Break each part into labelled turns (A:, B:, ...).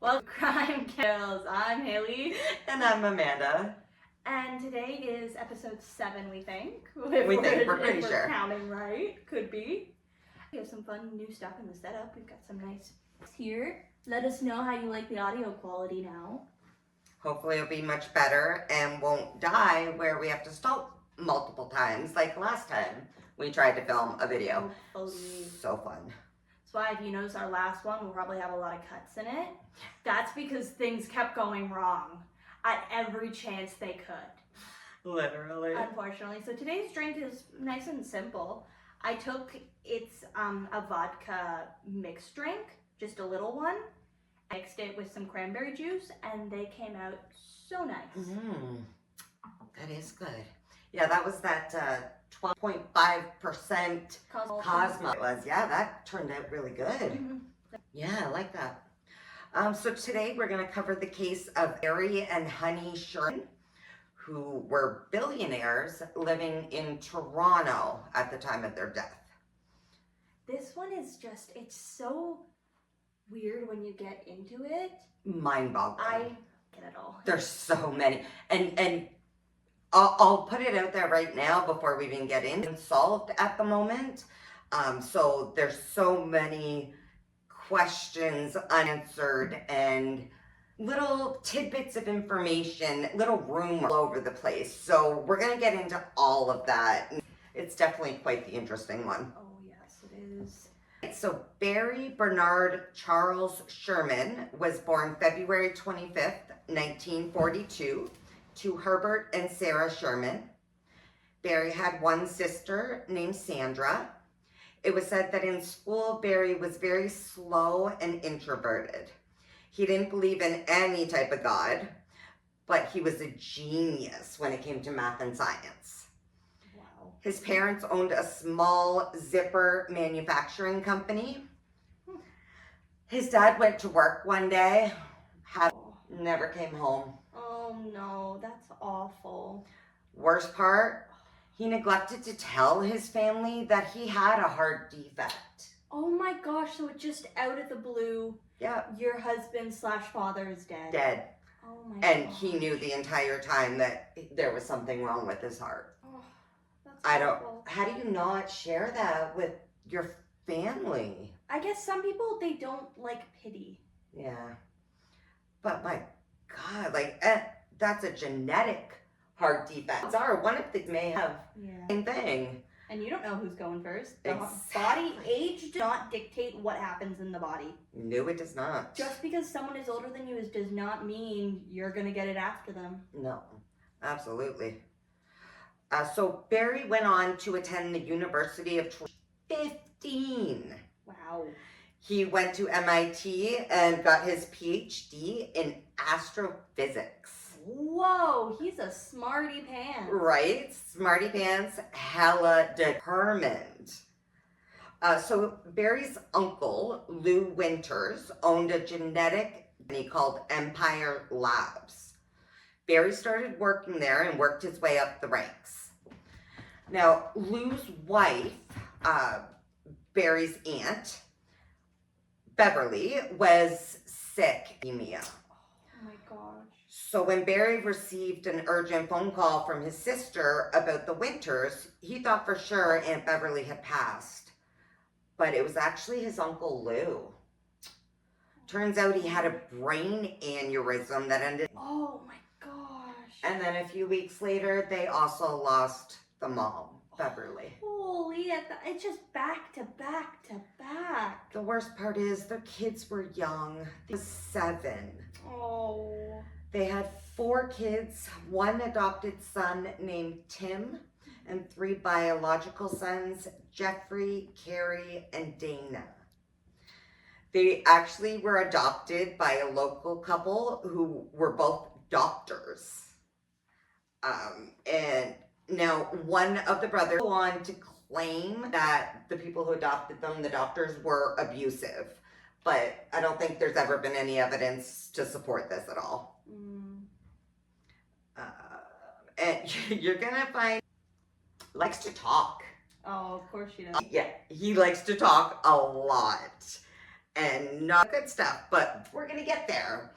A: Welcome to Crime Kills. I'm Haley.
B: And I'm Amanda.
A: And today is episode 7, we think.
B: We're pretty
A: if
B: sure.
A: We're counting right. Could be. We have some fun new stuff in the setup. We've got some nice here. Let us know how you like the audio quality now.
B: Hopefully it'll be much better and won't die where we have to stop multiple times like last time we tried to film a video.
A: Hopefully.
B: So fun.
A: That's why if you notice our last one, we'll probably have a lot of cuts in it. That's because things kept going wrong at every chance they could.
B: Literally.
A: Unfortunately. So today's drink is nice and simple. It's a vodka mixed drink, just a little one. I mixed it with some cranberry juice and they came out so nice.
B: That is good. Yeah, that was that 12.5% Cosmo. It was. Yeah, that turned out really good.
A: Mm-hmm.
B: Yeah, I like that. So today we're going to cover the case of Barry and Honey Sherman, who were billionaires living in Toronto at the time of their death.
A: This one is just, it's so weird when you get into it.
B: Mind-boggling.
A: I get it all.
B: There's so many. And I'll put it out there right now before we even get in. Unsolved at the moment. So there's so many questions unanswered and little tidbits of information, little rumors all over the place. So we're going to get into all of that. It's definitely quite the interesting one.
A: Oh, yes, it is.
B: So Barry Bernard Charles Sherman was born February 25th, 1942 to Herbert and Sarah Sherman. Barry had one sister named Sandra. It was said that in school, Barry was very slow and introverted. He didn't believe in any type of God, but he was a genius when it came to math and science.
A: Wow.
B: His parents owned a small zipper manufacturing company. His dad went to work one day, never came home.
A: Oh no, that's awful.
B: Worst part, he neglected to tell his family that he had a heart defect.
A: Oh my gosh, so it just out of the blue,
B: Yeah.
A: your husband/father is dead.
B: Dead.
A: Oh my
B: And
A: gosh.
B: he knew the entire time that there was something wrong with his heart.
A: Oh, that's awful.
B: How do you not share that with your family?
A: I guess some people, they don't like pity.
B: Yeah. But my God, that's a genetic heart defect. Sorry, one of these may have
A: Yeah.
B: the same thing.
A: And you don't know who's going first. The
B: Exactly.
A: body age does not dictate what happens in the body.
B: No, it does not.
A: Just because someone is older than you does not mean you're going to get it after them.
B: No, absolutely. So Barry went on to attend the University of Toronto. 15.
A: Wow.
B: He went to MIT and got his PhD in astrophysics.
A: Whoa, he's a smarty pants.
B: Right? Smarty pants, hella determined. So Barry's uncle, Lou Winters, owned a genetic company called Empire Labs. Barry started working there and worked his way up the ranks. Now, Lou's wife, Barry's aunt, Beverly, was sick of anemia.
A: Oh my gosh.
B: So when Barry received an urgent phone call from his sister about the Winters, he thought for sure Aunt Beverly had passed. But it was actually his Uncle Lou. Turns out he had a brain aneurysm that ended.
A: Oh my gosh.
B: And then a few weeks later, they also lost the mom, Beverly.
A: Holy, it's just back to back to back.
B: The worst part is their kids were young. They were 7.
A: Oh.
B: They had 4 kids, 1 adopted son named Tim, and 3 biological sons, Jeffrey, Carrie, and Dana. They actually were adopted by a local couple who were both doctors. And now one of the brothers go on to claim that the people who adopted them, the doctors, were abusive. But I don't think there's ever been any evidence to support this at all. And you're gonna find likes to talk.
A: Oh, of course she does.
B: Yeah, he likes to talk a lot. and not good stuff, but we're gonna get there.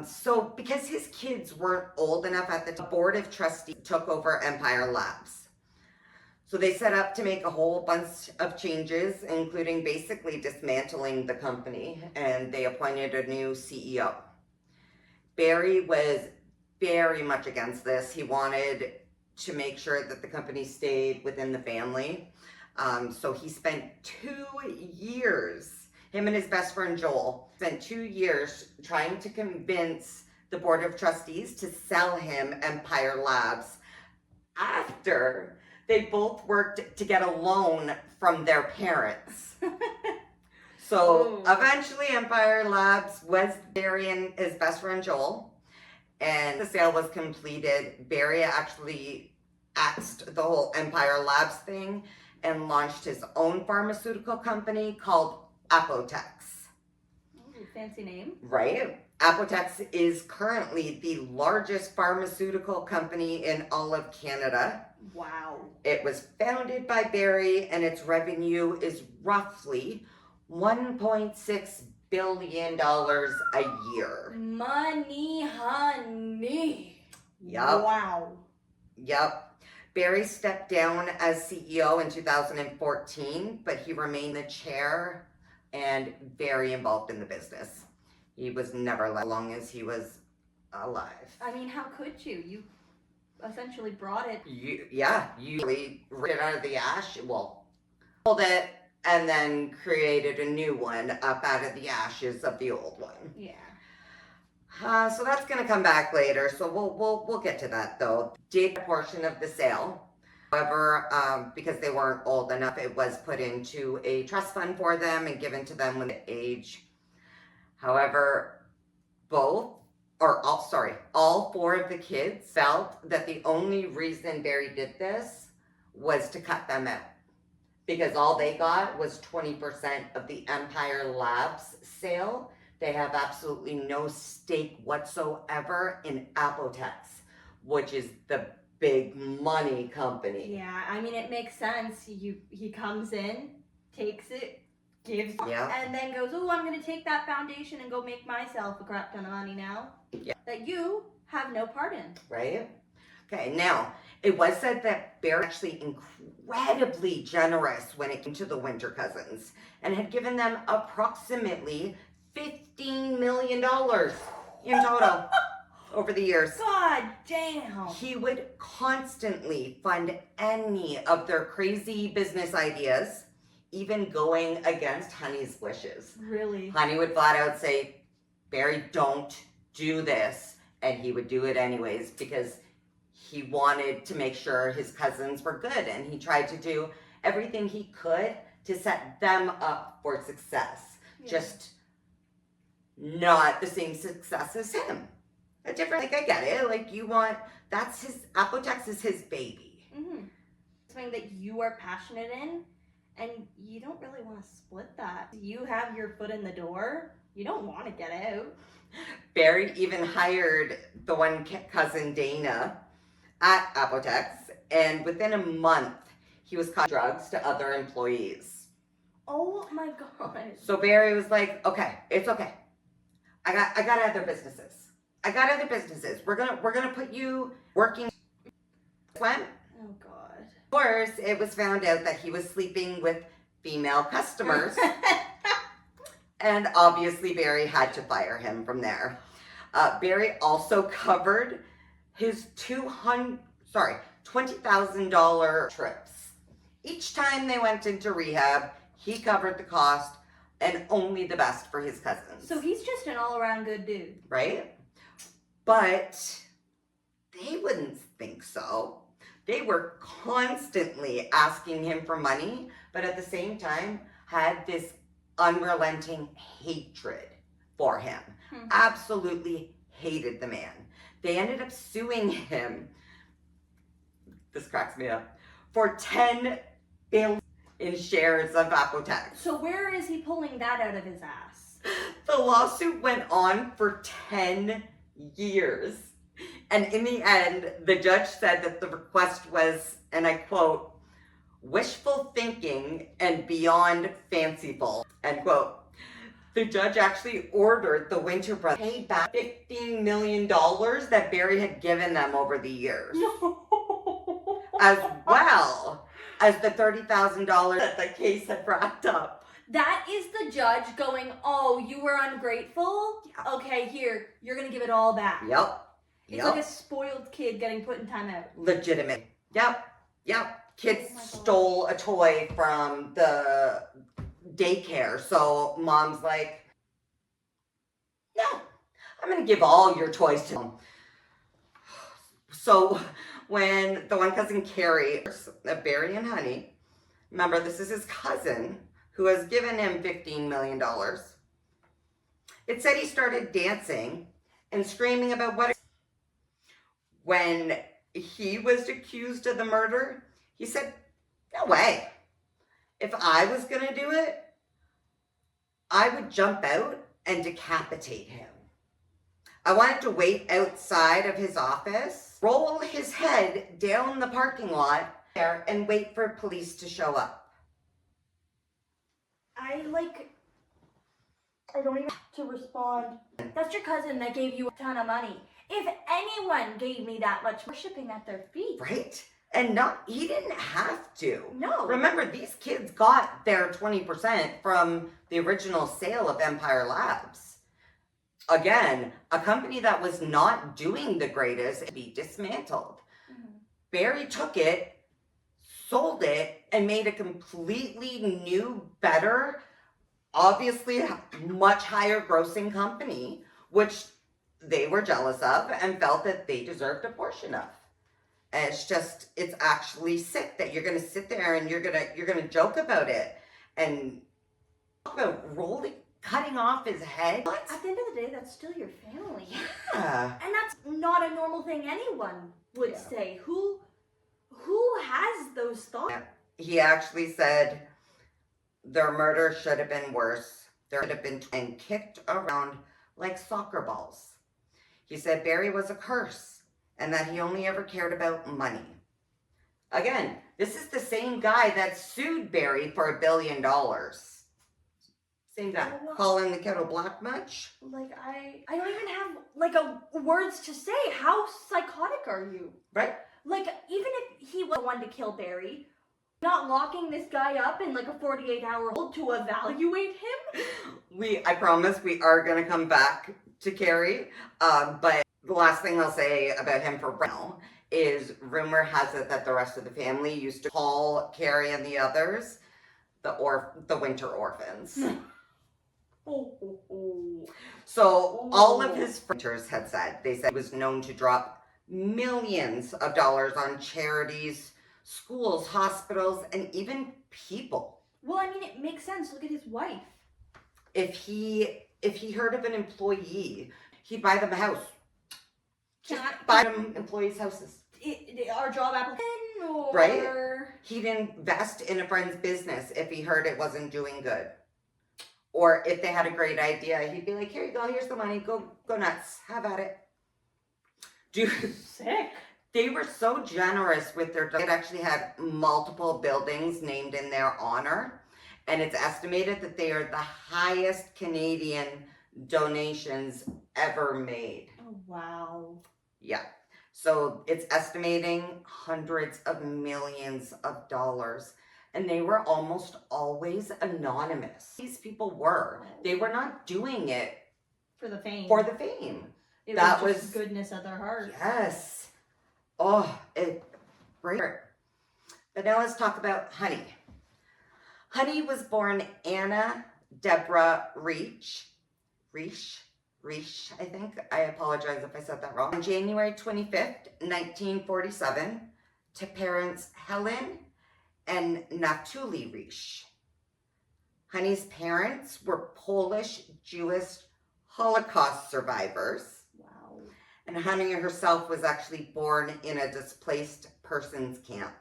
B: So because his kids weren't old enough at the time, the board of trustees took over Empire Labs. So they set up to make a whole bunch of changes, including basically dismantling the company, and they appointed a new CEO. Barry was very much against this. He wanted to make sure that the company stayed within the family. So he spent 2 years, him and his best friend Joel, spent 2 years trying to convince the board of trustees to sell him Empire Labs after they both worked to get a loan from their parents. So eventually Empire Labs was Barry and his best friend Joel, and the sale was completed. Barry actually axed the whole Empire Labs thing and launched his own pharmaceutical company called Apotex.
A: Ooh, fancy name.
B: Right? Apotex is currently the largest pharmaceutical company in all of Canada.
A: Wow.
B: It was founded by Barry, and its revenue is roughly $1.6 billion a year.
A: Money, honey.
B: Yup.
A: Wow.
B: Yep. Barry stepped down as CEO in 2014, but he remained the chair and very involved in the business. He was never let long as he was alive.
A: I mean, how could you? You essentially brought it.
B: You really ripped it out of the ash. Well, pulled it and then created a new one up out of the ashes of the old one.
A: Yeah.
B: So that's gonna come back later. So we'll get to that though. Did a portion of the sale. However, because they weren't old enough, it was put into a trust fund for them and given to them when they age. However, all 4 of the kids felt that the only reason Barry did this was to cut them out. Because all they got was 20% of the Empire Labs sale. They have absolutely no stake whatsoever in Apotex, which is the big money company.
A: Yeah, I mean, it makes sense. He comes in, takes it, gives, and then goes, oh, I'm going to take that foundation and go make myself a crap ton of money now.
B: Yeah.
A: That you have no part in.
B: Right? Okay, now, it was said that Barry was actually incredibly generous when it came to the Winter Cousins and had given them approximately $15 million in total over the years.
A: God damn.
B: He would constantly fund any of their crazy business ideas, even going against Honey's wishes.
A: Really?
B: Honey would flat out say, Barry, don't do this. And he would do it anyways because he wanted to make sure his cousins were good. And he tried to do everything he could to set them up for success.
A: Yeah.
B: Just not the same success as him. A different, I get it. That's his, Apotex is his baby.
A: Mm-hmm. Something that you are passionate in, and you don't really want to split that. You have your foot in the door. You don't want to get out.
B: Barry even hired the one cousin, Dana, at Apotex, and within a month, he was caught drugs to other employees.
A: Oh my God.
B: So Barry was like, okay, it's okay. I got other businesses. We're gonna put you working. When?
A: Oh God.
B: Of course, it was found out that he was sleeping with female customers. And obviously Barry had to fire him from there. Barry also covered his $20,000 trips. Each time they went into rehab, he covered the cost and only the best for his cousins.
A: So he's just an all-around good dude.
B: Right? But they wouldn't think so. They were constantly asking him for money, but at the same time had this unrelenting hatred for him.
A: Hmm.
B: Absolutely hated the man. They ended up suing him, this cracks me up, for $10 billion in shares of Apotex.
A: So where is he pulling that out of his ass?
B: The lawsuit went on for 10 years. And in the end, the judge said that the request was, and I quote, wishful thinking and beyond fanciful. End quote. The judge actually ordered the Winter brothers to pay back $15 million that Barry had given them over the years.
A: No.
B: As well as the $30,000 that the case had racked up.
A: That is the judge going, oh, you were ungrateful?
B: Yeah.
A: Okay, here, you're going to give it all back.
B: Yep.
A: It's like a spoiled kid getting put in timeout.
B: Legitimate. Yep. Kids
A: Oh my God.
B: stole a toy from the daycare, so mom's like, no, I'm going to give all your toys to them. So when the one cousin Carrie, Barry and Honey, remember this is his cousin who has given him $15 million. It said he started dancing and screaming about what. When he was accused of the murder, he said, no way. If I was going to do it, I would jump out and decapitate him. I wanted to wait outside of his office, roll his head down the parking lot there, and wait for police to show up.
A: I don't even have to respond. That's your cousin that gave you a ton of money. If anyone gave me that much, we're shipping at their feet.
B: Right? And he didn't have to.
A: No.
B: Remember, these kids got their 20% from the original sale of Empire Labs. Again, a company that was not doing the greatest to be dismantled.
A: Mm-hmm.
B: Barry took it, sold it, and made a completely new, better, obviously much higher grossing company, which they were jealous of and felt that they deserved a portion of. And it's actually sick that you're gonna sit there and you're gonna joke about it and talk about cutting off his head. What?
A: At the end of the day, that's still your family.
B: Yeah.
A: And that's not a normal thing anyone would say. Who has those thoughts?
B: Yeah. He actually said their murder should have been worse. There should have been and kicked around like soccer balls. He said Barry was a curse and that he only ever cared about money. Again, this is the same guy that sued Barry for $1 billion. Same guy. Calling the kettle black much?
A: I don't even have words to say. How psychotic are you?
B: Right?
A: Even if he was the one to kill Barry, not locking this guy up in a 48-hour hold to evaluate him?
B: I promise we are going to come back to Carrie, but the last thing I'll say about him for now is rumor has it that the rest of the family used to call Carrie and the others the winter orphans. So all of his friends had said, they said he was known to drop millions of dollars on charities, schools, hospitals, and even people.
A: Well, I mean, it makes sense. Look at his wife.
B: If he heard of an employee, he'd buy them a house. Buy them employees' houses.
A: Our job application, or...
B: Right? He'd invest in a friend's business if he heard it wasn't doing good. Or if they had a great idea, he'd be like, here you go, here's the money, go nuts, have at it. Dude,
A: sick.
B: They were so generous with their, it actually had multiple buildings named in their honor. And it's estimated that they are the highest Canadian donations ever made.
A: Oh, wow.
B: Yeah. So it's estimating hundreds of millions of dollars. And they were almost always anonymous. These people were. They were not doing it
A: for the fame. It
B: that
A: was just goodness at their heart.
B: Yes. Oh, great. But now let's talk about Honey. Honey was born Anna Deborah Reich, I think. I apologize if I said that wrong. On January 25th, 1947, to parents Helen and Natuli Reich. Honey's parents were Polish Jewish Holocaust survivors.
A: Wow.
B: And Honey herself was actually born in a displaced persons camp.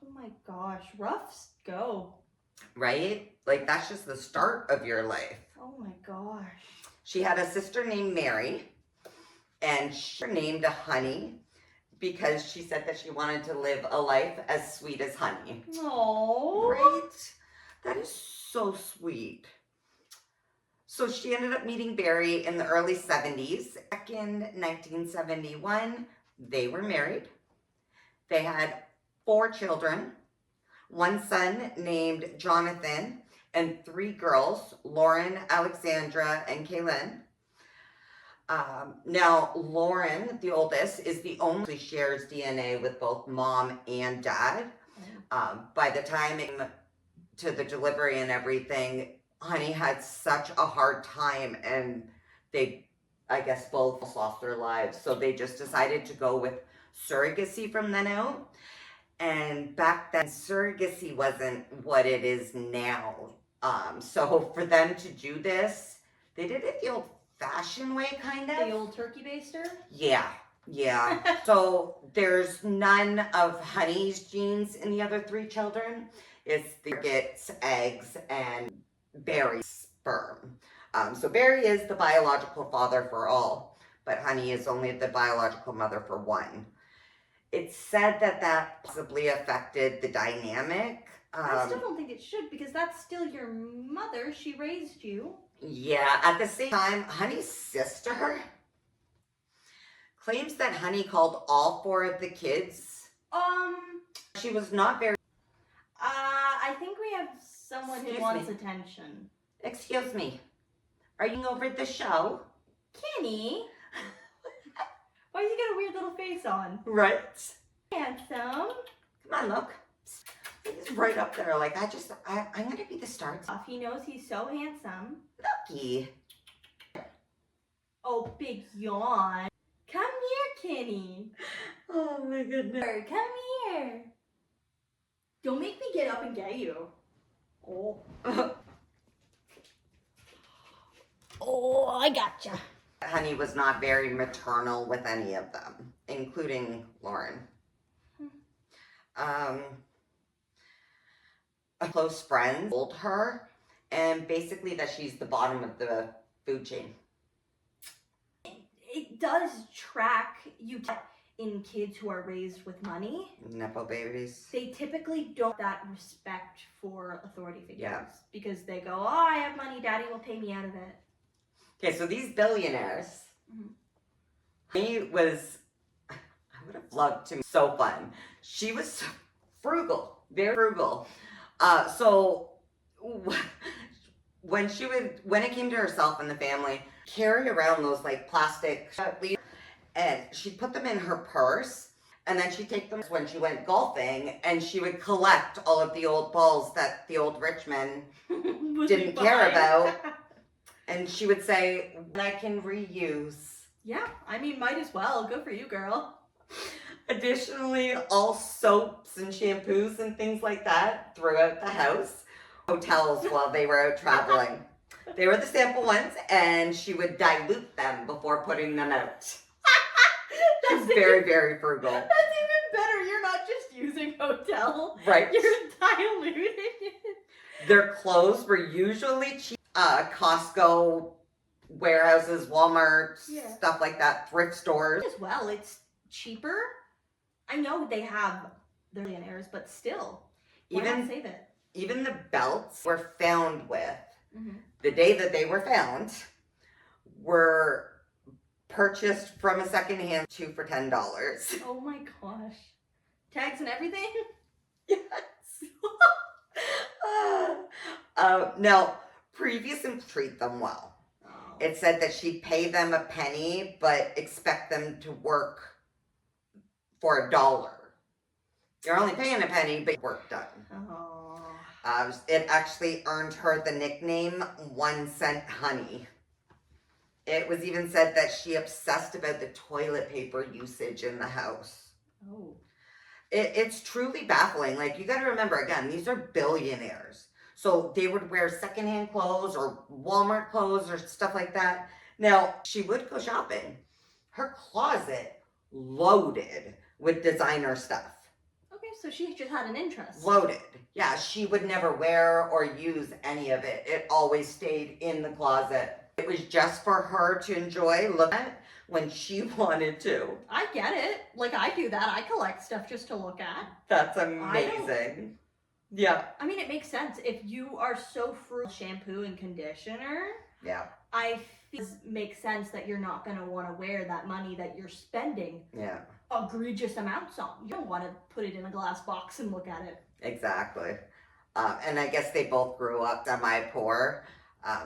A: Oh my gosh, rough go.
B: Right? That's just the start of your life.
A: Oh my gosh.
B: She had a sister named Mary, and she named Honey because she said that she wanted to live a life as sweet as honey.
A: Aww.
B: Right? That is so sweet. So she ended up meeting Barry in the early 70s. Back in 1971, they were married. They had 4 children, 1 son named Jonathan, and 3 girls, Lauren, Alexandra, and Kaylin. Now, Lauren, the oldest, is the only shares DNA with both mom and dad. By the time it came to the delivery and everything, Honey had such a hard time, and they, I guess, both lost their lives. So they just decided to go with surrogacy from then out. And back then, surrogacy wasn't what it is now. So for them to do this, they did it the old-fashioned way, kind of.
A: The old turkey baster?
B: Yeah. So there's none of Honey's genes in the other 3 children. It's the Git's eggs and Barry's sperm. So Barry is the biological father for all, but Honey is only the biological mother for 1. It's said that possibly affected the dynamic.
A: I still don't think it should, because that's still your mother. She raised you.
B: Yeah, at the same time, Honey's sister claims that Honey called all 4 of the kids. She was not very...
A: I think we have someone
B: Excuse
A: who wants
B: me.
A: attention.
B: Excuse me. Are you over the show?
A: Kenny? Why does he got a weird little face on?
B: Right.
A: Handsome.
B: Come on, look. He's right up there. Like, I'm going to be the star.
A: He knows he's so handsome.
B: Looky.
A: Oh, big yawn. Come here, Kenny.
B: Oh, my goodness.
A: Come here. Don't make me get up and get you. Oh. Oh, I gotcha.
B: Honey was not very maternal with any of them, including Lauren. A close friend told her, and basically that she's the bottom of the food chain.
A: It does track you in kids who are raised with money.
B: Nepo babies.
A: They typically don't have that respect for authority figures.
B: Yeah.
A: Because they go, oh, I have money, daddy will pay me out of it.
B: Okay, so these billionaires, he was, I would have loved to, so fun. She was frugal, very frugal. So when it came to herself and the family, carry around those like plastic, and she'd put them in her purse, and then she'd take them when she went golfing, and she would collect all of the old balls that the old rich men didn't care about. And she would say, I can reuse.
A: Yeah, I mean, might as well. Good for you, girl.
B: Additionally, all soaps and shampoos and things like that throughout the house. Hotels while they were out traveling. They were the sample ones, and she would dilute them before putting them out. She's very, very frugal.
A: That's even better. You're not just using hotel.
B: Right.
A: You're diluting it.
B: Their clothes were usually cheap. Costco, warehouses, Walmart, stuff like that, thrift stores.
A: As well, it's cheaper. I know they have the millionaires, but still, why not save it?
B: Even the belts were found with, the day that they were found, were purchased from a secondhand 2 for $10.
A: Oh my gosh. Tags and everything?
B: Yes. Now, previous and treat them well.
A: Oh.
B: It said that she'd pay them a penny, but expect them to work for $1. You're only paying a penny, but work done.
A: Oh.
B: It actually earned her the nickname 1 Cent Honey. It was even said that she obsessed about the toilet paper usage in the house.
A: Oh.
B: It's truly baffling. Like, you got to remember, again, these are billionaires. So they would wear secondhand clothes or Walmart clothes or stuff like that. Now, she would go shopping. Her closet loaded with designer stuff.
A: Okay, so she just had an interest.
B: Loaded. Yeah, she would never wear or use any of it. It always stayed in the closet. It was just for her to enjoy, look at when she wanted to.
A: I get it. Like, I do that. I collect stuff just to look at.
B: That's amazing. Yeah.
A: I mean, it makes sense. If you are so frugal shampoo and conditioner,
B: Yeah.
A: I feel it makes sense that you're not going to want to wear that money that you're spending egregious amounts on. You don't want to put it in a glass box and look at it.
B: Exactly. And I guess they both grew up semi-poor,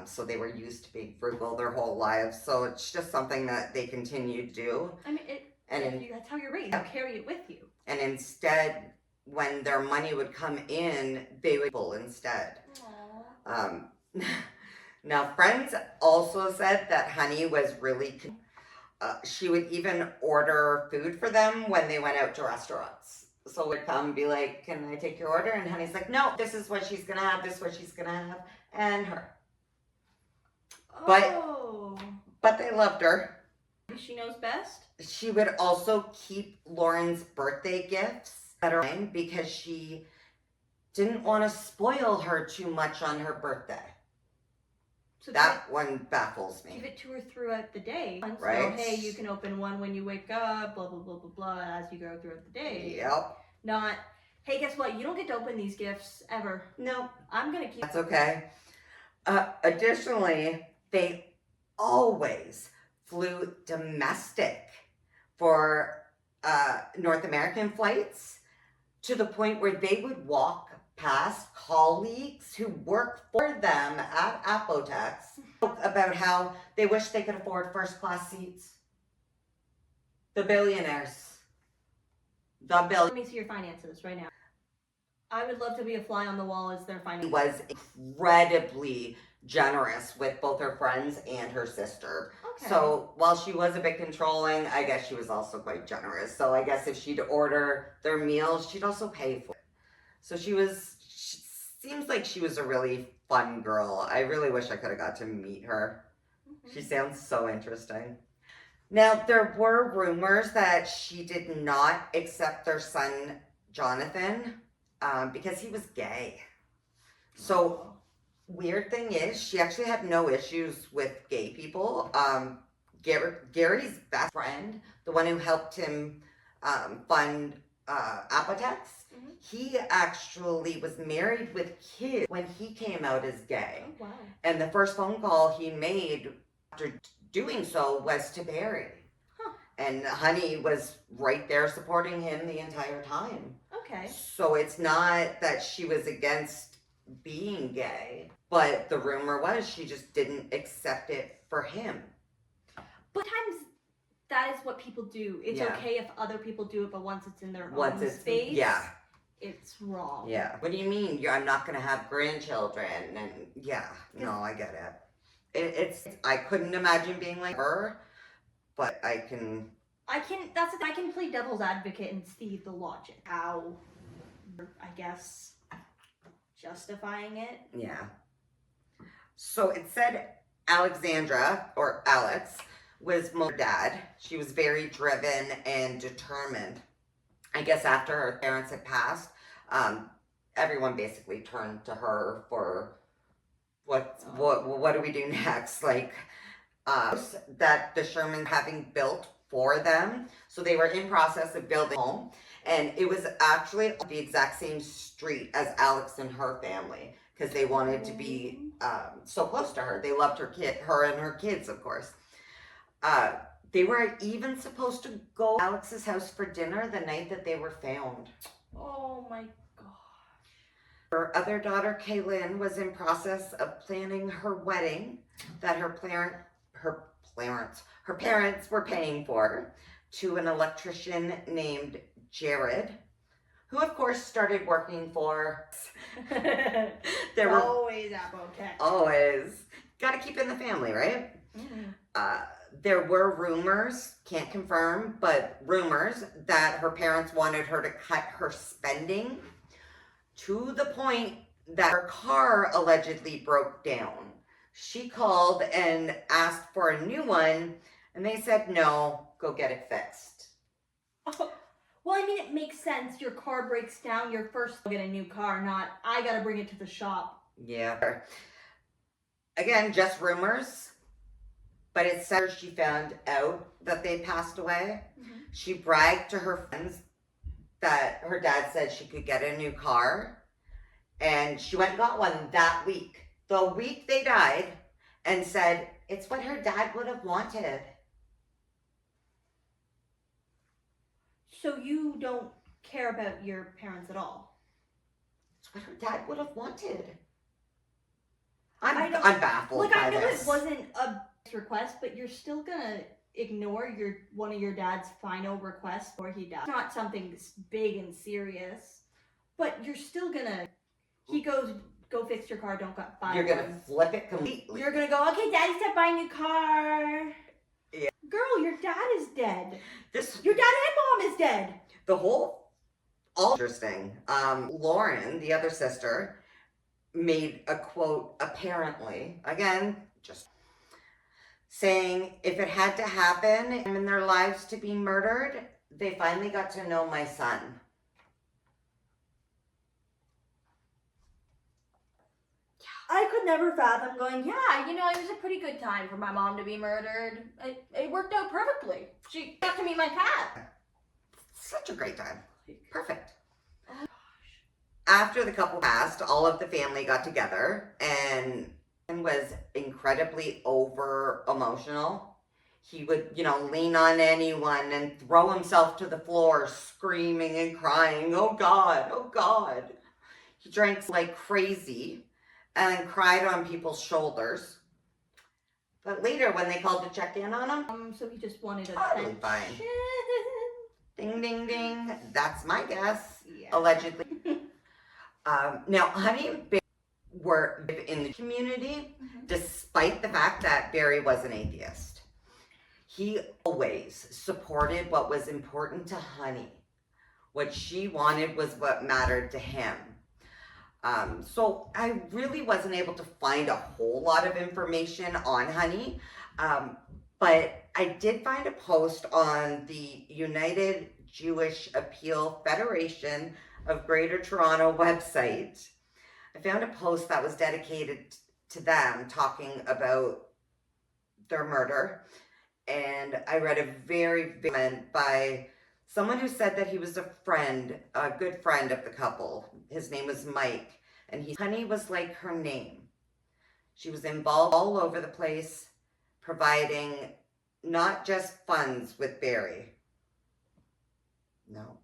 B: so they were used to being frugal their whole lives. So it's just something that they continue to do.
A: I mean, that's how you're raised. You carry it with you.
B: And instead, when their money would come in, they would pull instead. Now, friends also said that Honey was really... she would even order food for them when they went out to restaurants. So would come and be like, can I take your order? And Honey's like, no, this is what she's going to have, this is what she's going to have, and her. But they loved her.
A: She knows best.
B: She would also keep Lauren's birthday gifts at her time because she didn't want to spoil her too much on her birthday. So that one baffles me.
A: Give it to her throughout the day.
B: Right.
A: So, hey, you can open one when you wake up, blah, blah, blah, blah, blah, as you go throughout the day.
B: Yep.
A: Not, hey, guess what? You don't get to open these gifts ever.
B: No.
A: I'm going to keep...
B: That's okay. Additionally, they always flew domestic for North American flights to the point where they would walk past colleagues who work for them at Apotex about how they wish they could afford first-class seats. The billionaires.
A: Let me see your finances right now. I would love to be a fly on the wall as their finances.
B: She was incredibly generous with both her friends and her sister. Okay. So while she was a bit controlling, I guess she was also quite generous. So I guess if she'd order their meals, she'd also pay for it. So she seems like she was a really fun girl. I really wish I could have got to meet her. Mm-hmm. She sounds so interesting. Now, there were rumors that she did not accept their son, Jonathan, because he was gay. So, weird thing is, she actually had no issues with gay people. Gary's best friend, the one who helped him fund Apotex, he actually was married with kids when he came out as gay. Oh, wow. And the first phone call he made after doing so was to Barry. Huh. And Honey was right there supporting him the entire time. Okay. So it's not that she was against being gay, but the rumor was she just didn't accept it for him.
A: But sometimes that is what people do. It's okay if other people do it, but once it's in their own space, it's wrong.
B: Yeah. What do you mean? I'm not going to have grandchildren. And no, I get it. It's I couldn't imagine being like her, but I can
A: play devil's advocate and see the logic. How, I guess, justifying it.
B: Yeah. So it said Alexandra, or Alex, was her dad. She was very driven and determined. I guess after her parents had passed, everyone basically turned to her for what do we do next? Like that the Shermans having built for them. So they were in process of building a home, and it was actually the exact same street as Alex and her family because they wanted to be so close to her. They loved her and her kids, of course. They were even supposed to go to Alex's house for dinner the night that they were found.
A: Oh my gosh.
B: Her other daughter, Kaylin, was in process of planning her wedding that her parents were paying for to an electrician named Jared, who of course started working for...
A: Always Apotex.
B: Always. Gotta keep in the family, right? Mm-hmm. There were rumors, can't confirm, but rumors that her parents wanted her to cut her spending to the point that her car allegedly broke down. She called and asked for a new one, and they said, no, go get it fixed.
A: Oh, well, I mean, it makes sense. Your car breaks down, you're first to get a new car, not, I gotta bring it to the shop.
B: Yeah. Again, just rumors. But it's sad she found out that they passed away. Mm-hmm. She bragged to her friends that her dad said she could get a new car. And she went and got one that week. The week they died. and said it's what her dad would have wanted.
A: So you don't care about your parents at all?
B: It's what her dad would have wanted.
A: I don't-
B: I'm baffled
A: Like,
B: by
A: I know
B: this.
A: it wasn't a request, but you're still gonna ignore one of your dad's final requests before he dies. It's not something big and serious, but you're still gonna. He goes, "Go fix your car. Don't buy
B: You're gonna
A: one."
B: flip it completely.
A: You're gonna go, "Okay, Daddy, stop buying a new car."
B: Yeah.
A: Girl, your dad is dead.
B: This
A: Your dad and mom is dead.
B: the whole all interesting. Lauren, the other sister, made a quote, apparently, again, just saying if it had to happen in their lives to be murdered, they finally got to know my son.
A: I could never fathom going, yeah, you know, it was a pretty good time for my mom to be murdered. It worked out perfectly. She got to meet my cat.
B: Such a great time. Perfect.
A: Oh, gosh.
B: After the couple passed, all of the family got together and was incredibly over emotional. He would, lean on anyone and throw himself to the floor, screaming and crying, "Oh God, oh God." He drank like crazy and then cried on people's shoulders. But later, when they called to check in on him,
A: So he just wanted
B: totally
A: attention.
B: fine. Ding, ding, ding. That's my guess.
A: Yeah.
B: Allegedly. Now, Honey and Barry were in the community, despite the fact that Barry was an atheist. He always supported what was important to Honey. What she wanted was what mattered to him. So I really wasn't able to find a whole lot of information on Honey, but I did find a post on the United Jewish Appeal Federation of Greater Toronto website. I found a post that was dedicated to them talking about their murder, and I read a very comment by someone who said that he was a good friend of the couple. His name was Mike, and Honey was like her name. She was involved all over the place, providing not just funds with Barry. No.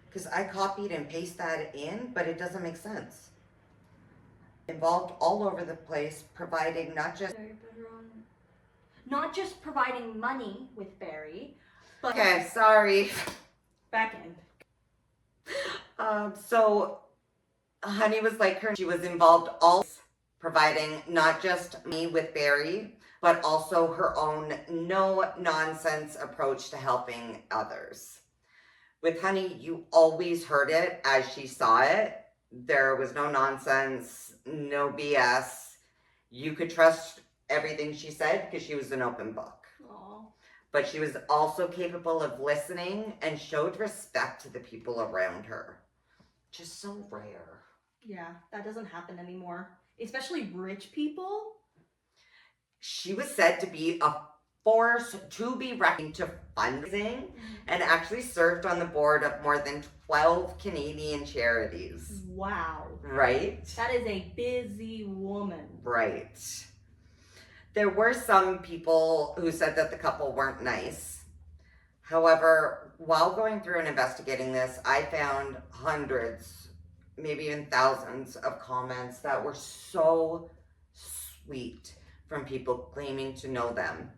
B: Because I copied and pasted that in, but it doesn't make sense. Involved all over the place, providing not
A: just providing money with Barry, but
B: Okay, sorry.
A: back end.
B: So Honey was like her. She was involved all providing not just me with Barry, but also her own no-nonsense approach to helping others. With Honey, you always heard it as she saw it. There was no nonsense, no BS. You could trust everything she said because she was an open book.
A: Aww.
B: But she was also capable of listening and showed respect to the people around her. Just so rare.
A: Yeah, that doesn't happen anymore. Especially rich people.
B: She was said to be a force to be reckoned to fundraising and actually served on the board of more than 12 Canadian charities.
A: Wow.
B: Right?
A: That is a busy woman.
B: Right. There were some people who said that the couple weren't nice. However, while going through and investigating this, I found hundreds, maybe even thousands of comments that were so sweet from people claiming to know them,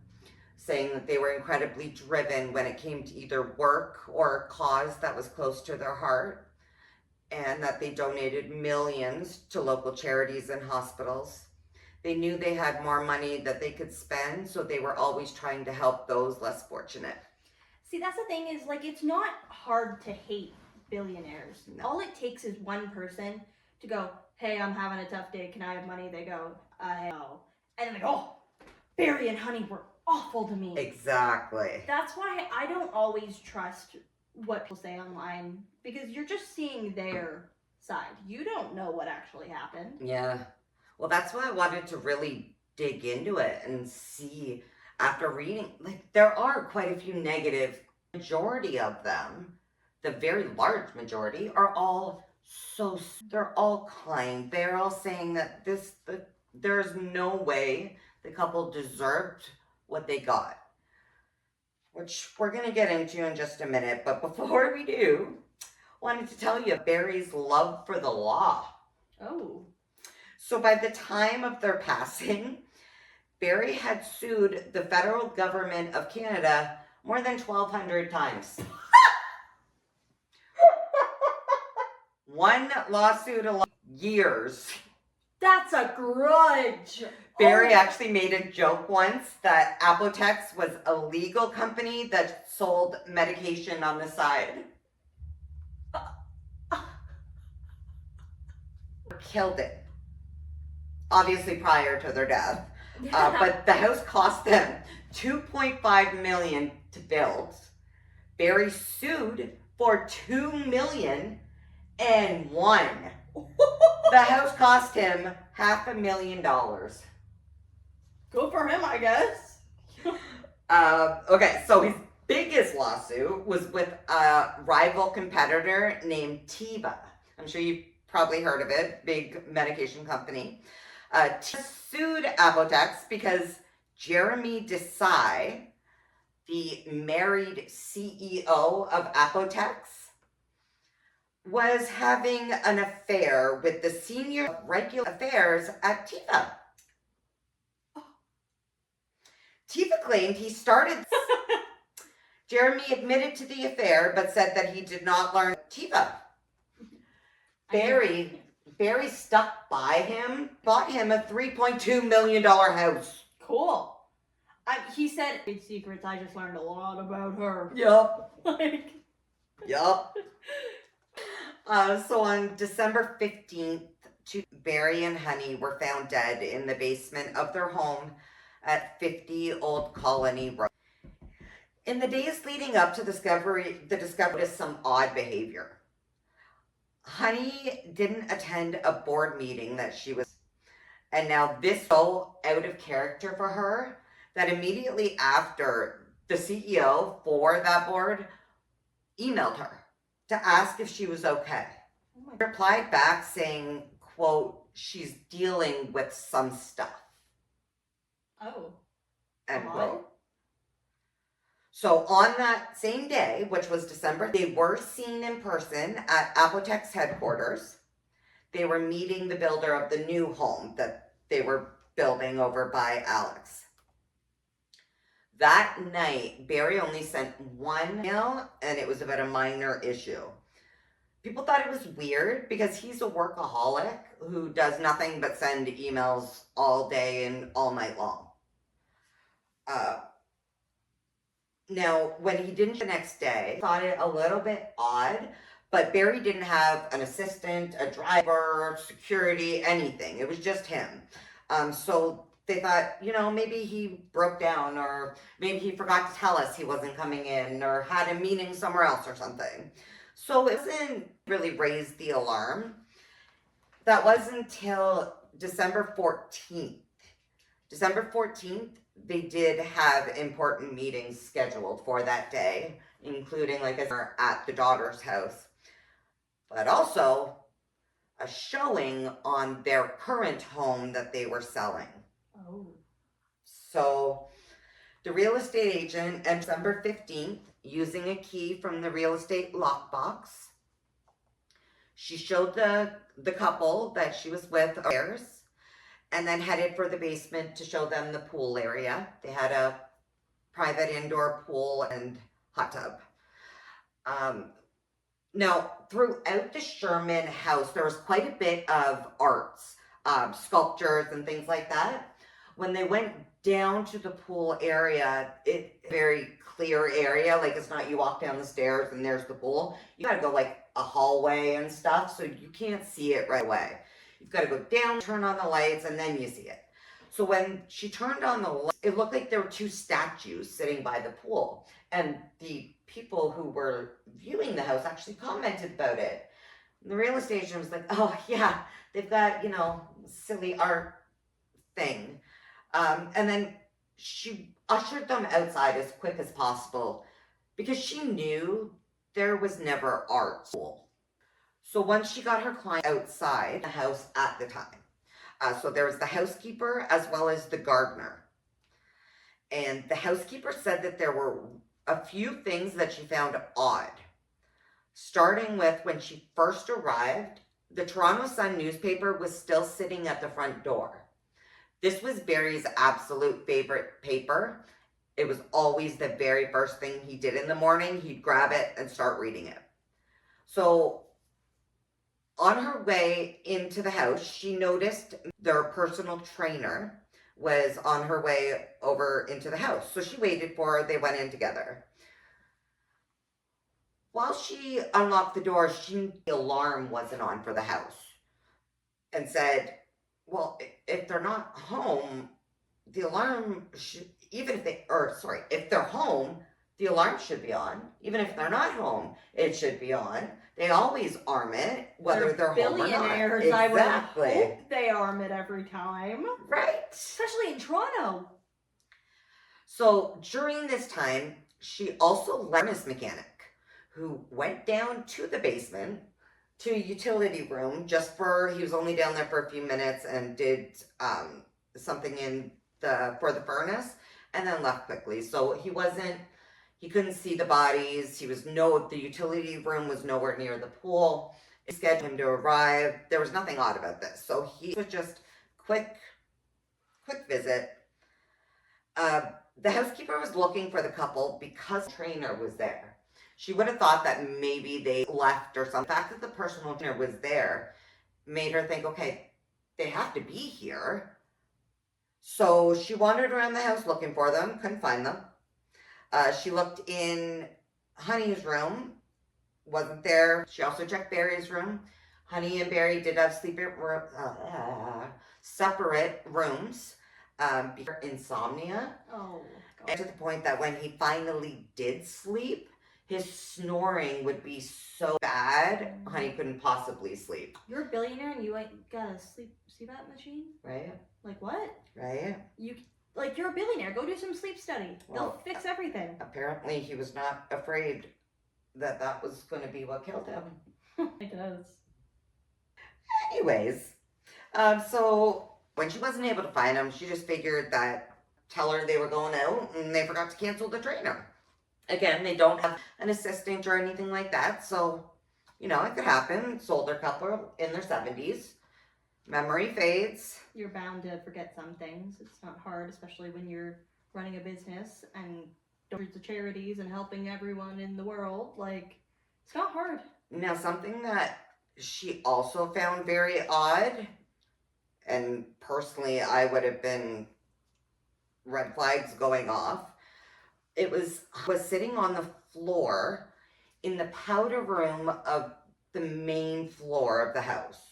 B: saying that they were incredibly driven when it came to either work or a cause that was close to their heart, and that they donated millions to local charities and hospitals. They knew they had more money that they could spend, so they were always trying to help those less fortunate.
A: See, that's the thing is, like, it's not hard to hate billionaires. No. All it takes is one person to go, "Hey, I'm having a tough day. Can I have money?" They go, "No." And then they go, "Oh, Barry and Honey were awful to me."
B: Exactly.
A: That's why I don't always trust what people say online, because you're just seeing their side. You don't know what actually happened.
B: Yeah. Well, that's why I wanted to really dig into it and see, after reading, like, there are quite a few negative. Majority of them, the very large majority, are all So they're all kind. They're all saying that there's no way the couple deserved what they got, which we're going to get into in just a minute. But before we do, I wanted to tell you Barry's love for the law.
A: Oh.
B: So by the time of their passing, Barry had sued the federal government of Canada more than 1,200 times. One lawsuit alone, years.
A: That's a grudge.
B: Barry actually made a joke once that Apotex was a legal company that sold medication on the side. Killed it. Obviously prior to their death. But the house cost them $2.5 million to build. Barry sued for $2 million and won. The house cost him $500,000.
A: Good for him, I guess.
B: Okay, so his biggest lawsuit was with a rival competitor named Teva. I'm sure you've probably heard of it, big medication company. Teva sued Apotex because Jeremy Desai, the married CEO of Apotex, was having an affair with the senior of regular affairs at Teva. Teva claimed he started. Jeremy admitted to the affair, but said that he did not learn Teva. Barry stuck by him, bought him a $3.2 million house.
A: Cool. He said, big secrets, I just learned a lot about her.
B: Yup.
A: Like.
B: Yup. So on December 15th, Barry and Honey were found dead in the basement of their home at 50 Old Colony Road. In the days leading up to the discovery of some odd behavior. Honey didn't attend a board meeting that she was, and now this was so out of character for her that immediately after, the CEO for that board emailed her to ask if she was okay. She replied back saying, quote, she's dealing with some stuff.
A: Oh.
B: End quote. So on that same day, which was December, they were seen in person at Apotex headquarters. They were meeting the builder of the new home that they were building over by Alex. That night, Barry only sent one email, and it was about a minor issue. People thought it was weird because he's a workaholic who does nothing but send emails all day and all night long. Now, when he didn't the next day, thought it a little bit odd, but Barry didn't have an assistant, a driver, security, anything. It was just him. So they thought, maybe he broke down, or maybe he forgot to tell us he wasn't coming in, or had a meeting somewhere else or something. So it wasn't really raised the alarm. That was until December 14th. December 14th, they did have important meetings scheduled for that day, including, like I said, at the daughter's house, but also a showing on their current home that they were selling.
A: Oh.
B: So the real estate agent on December 15th, using a key from the real estate lockbox, she showed the couple that she was with upstairs, and then headed for the basement to show them the pool area. They had a private indoor pool and hot tub. Now, throughout the Sherman house, there was quite a bit of arts, sculptures and things like that. When they went down to the pool area, it's a very clear area. Like, it's not you walk down the stairs and there's the pool. You gotta go like a hallway and stuff, so you can't see it right away. You've got to go down, turn on the lights, and then you see it. So when she turned on the lights, it looked like there were two statues sitting by the pool. And the people who were viewing the house actually commented about it. And the real estate agent was like, oh yeah, they've got, silly art thing. And then she ushered them outside as quick as possible because she knew there was never art. So once she got her client outside the house at the time, so there was the housekeeper as well as the gardener. And the housekeeper said that there were a few things that she found odd. Starting with when she first arrived, the Toronto Sun newspaper was still sitting at the front door. This was Barry's absolute favorite paper. It was always the very first thing he did in the morning. He'd grab it and start reading it. So on her way into the house, she noticed their personal trainer was on her way over into the house. So she waited for her. They went in together. While she unlocked the door, the alarm wasn't on for the house and said, well, if they're not home, the alarm should, if they're home, the alarm should be on. Even if they're not home, it should be on. They always arm it, whether they're home or not.
A: Billionaires,
B: Exactly.
A: I would hope they arm it every time.
B: Right.
A: Especially in Toronto.
B: So during this time, she also left a mechanic who went down to the basement to a utility room he was only down there for a few minutes and did something for the furnace and then left quickly. So he couldn't see the bodies. The utility room was nowhere near the pool. It scheduled him to arrive. There was nothing odd about this. So he was just quick visit. The housekeeper was looking for the couple because the trainer was there. She would have thought that maybe they left or something. The fact that the personal trainer was there made her think, okay, they have to be here. So she wandered around the house looking for them, couldn't find them. She looked in Honey's room, wasn't there. She also checked Barry's room. Honey and Barry did have separate rooms because of insomnia.
A: Oh, God.
B: And to the point that when he finally did sleep, his snoring would be so bad, Honey couldn't possibly sleep.
A: You're a billionaire and you ain't got a CPAP machine?
B: Right?
A: Like what?
B: Right?
A: You're a billionaire. Go do some sleep study. They'll fix everything.
B: Apparently he was not afraid that was going to be what killed him.
A: It does.
B: Anyways, so when she wasn't able to find him, she just figured tell her they were going out and they forgot to cancel the trainer. Again, they don't have an assistant or anything like that, so, it could happen. It's older couple in their 70s. Memory fades.
A: You're bound to forget some things. It's not hard, especially when you're running a business and hundreds of charities and helping everyone in the world. It's not hard.
B: Now, something that she also found very odd, and personally I would have been red flags going off, it was sitting on the floor in the powder room of the main floor of the house.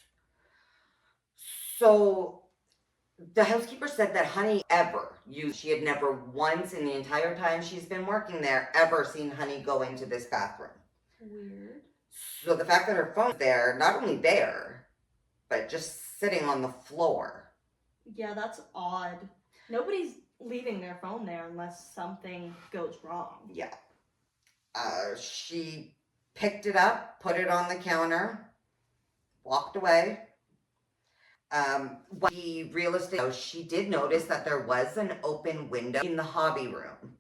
B: So the housekeeper said that Honey she had never once in the entire time she's been working there ever seen Honey go into this bathroom.
A: Weird.
B: So the fact that her phone's there, not only there, but just sitting on the floor.
A: Yeah, that's odd. Nobody's leaving their phone there unless something goes wrong.
B: Yeah. She picked it up, put it on the counter, walked away. When the real estate, she did notice that there was an open window in the hobby room.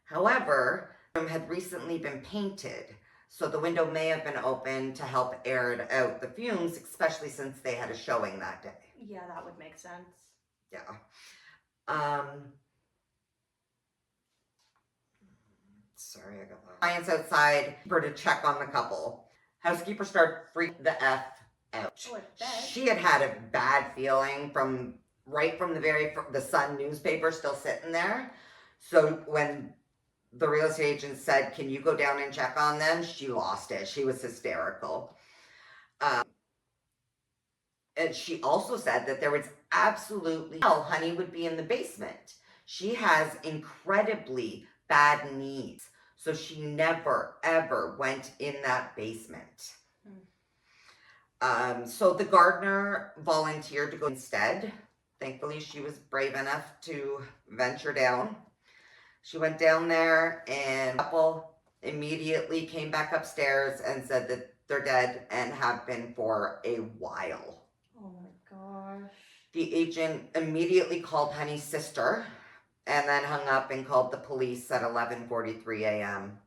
B: However, the room had recently been painted, so the window may have been open to help air out the fumes, especially since they had a showing that day.
A: Yeah, that would make sense.
B: Yeah. Sorry, I got that. Clients outside for to check on the couple. Housekeeper started freaking the F out.
A: Oh, I bet.
B: She had a bad feeling from the Sun newspaper still sitting there. So when the real estate agent said, "Can you go down and check on them?" she lost it. She was hysterical. And she also said that there was absolutely no Honey would be in the basement. She has incredibly bad knees, so she never ever went in that basement. So the gardener volunteered to go instead. Thankfully, she was brave enough to venture down. She went down there, and the couple immediately came back upstairs and said that They're dead and have been for a while.
A: Oh my gosh.
B: The agent immediately called Honey's sister and then hung up and called the police at 11:43 a.m.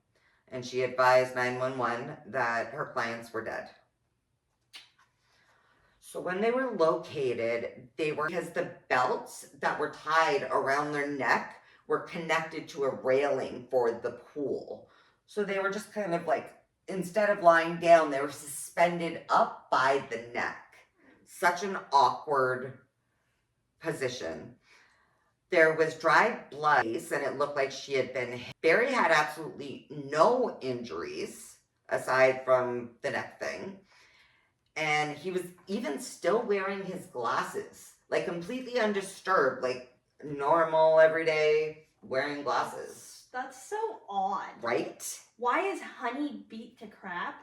B: And she advised 911 that her clients were dead. So when they were located, because the belts that were tied around their neck were connected to a railing for the pool. So they were just kind of like, instead of lying down, they were suspended up by the neck. Such an awkward position. There was dried blood, and it looked like she had been hit. Barry had absolutely no injuries aside from the neck thing. And he was even still wearing his glasses, like completely undisturbed, like normal, everyday wearing glasses.
A: That's so odd.
B: Right?
A: Why is Honey beat to crap,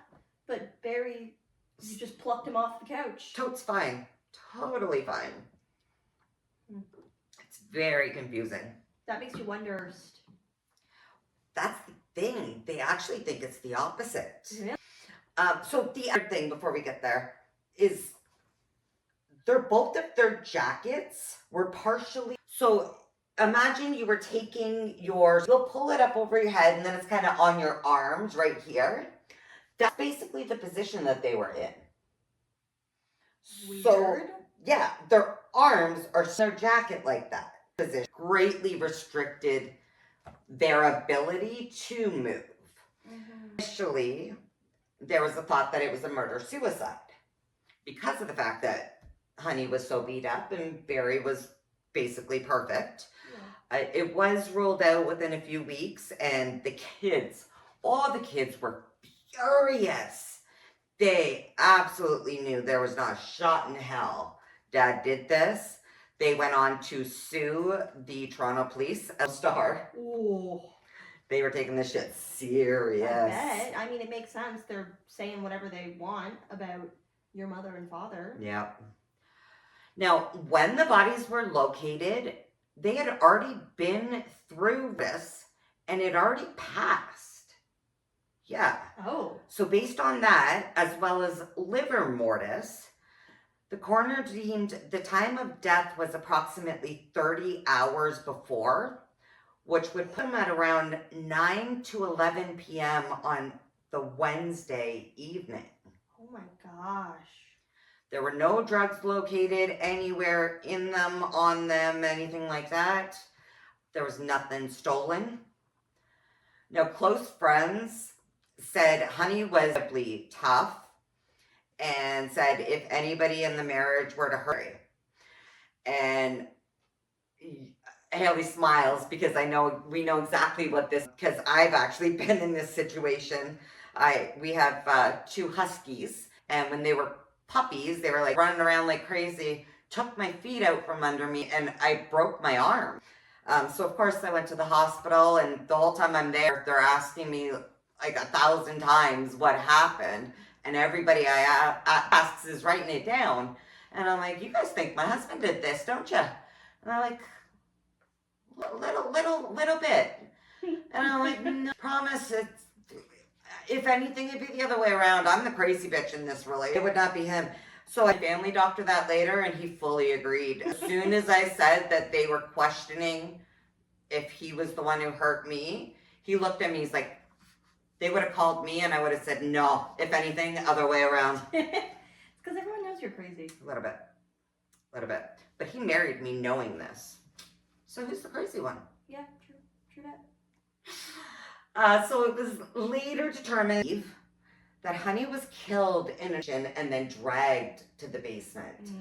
A: but Barry, you just plucked him off the couch?
B: Totes fine. Totally fine. It's very confusing.
A: That makes you wonder.
B: That's the thing. They actually think it's the opposite.
A: Really?
B: So the other thing before we get there is both of their jackets were partially, so imagine you were taking you'll pull it up over your head and then it's kind of on your arms right here. That's basically the position that they were in.
A: Weird.
B: So yeah, their arms are their jacket like that. Position greatly restricted their ability to move. Initially, there was a thought that it was a murder-suicide because of the fact that Honey was so beat up and Barry was basically perfect. Yeah. It was ruled out within a few weeks, and all the kids were furious. They absolutely knew there was not a shot in hell Dad did this. They went on to sue the Toronto police as Star.
A: Ooh.
B: They were taking this shit serious.
A: I bet. I mean, it makes sense. They're saying whatever they want about your mother and father.
B: Yeah. Now, when the bodies were located, they had already been through this and it already passed. Yeah.
A: Oh.
B: So based on that, as well as livor mortis, the coroner deemed the time of death was approximately 30 hours before, which would put him at around 9 to 11 p.m. on the Wednesday evening.
A: Oh my gosh.
B: There were no drugs located anywhere in them, on them, anything like that. There was nothing stolen. Now, close friends said Honey was really tough and said if anybody in the marriage were to hurt her. And Haley smiles because we know exactly what this, because I've actually been in this situation. We have 2 huskies, and when they were puppies, they were like running around like crazy, took my feet out from under me, and I broke my arm. So of course I went to the hospital, and the whole time I'm there, they're asking me like 1,000 times what happened, and everybody I asks is writing it down, and I'm like, you guys think my husband did this, don't you? And they're like, little bit. And I'm like, no, promise, if anything, it'd be the other way around. I'm the crazy bitch in this relationship. It would not be him. So I family doctor that later, and he fully agreed. As soon as I said that they were questioning if he was the one who hurt me, he looked at me, he's like, they would have called me and I would have said, no, if anything, other way around.
A: It's because everyone knows you're crazy.
B: A little bit. But he married me knowing this. So who's the crazy one?
A: Yeah, true that.
B: So it was later determined that Honey was killed in a kitchen and then dragged to the basement,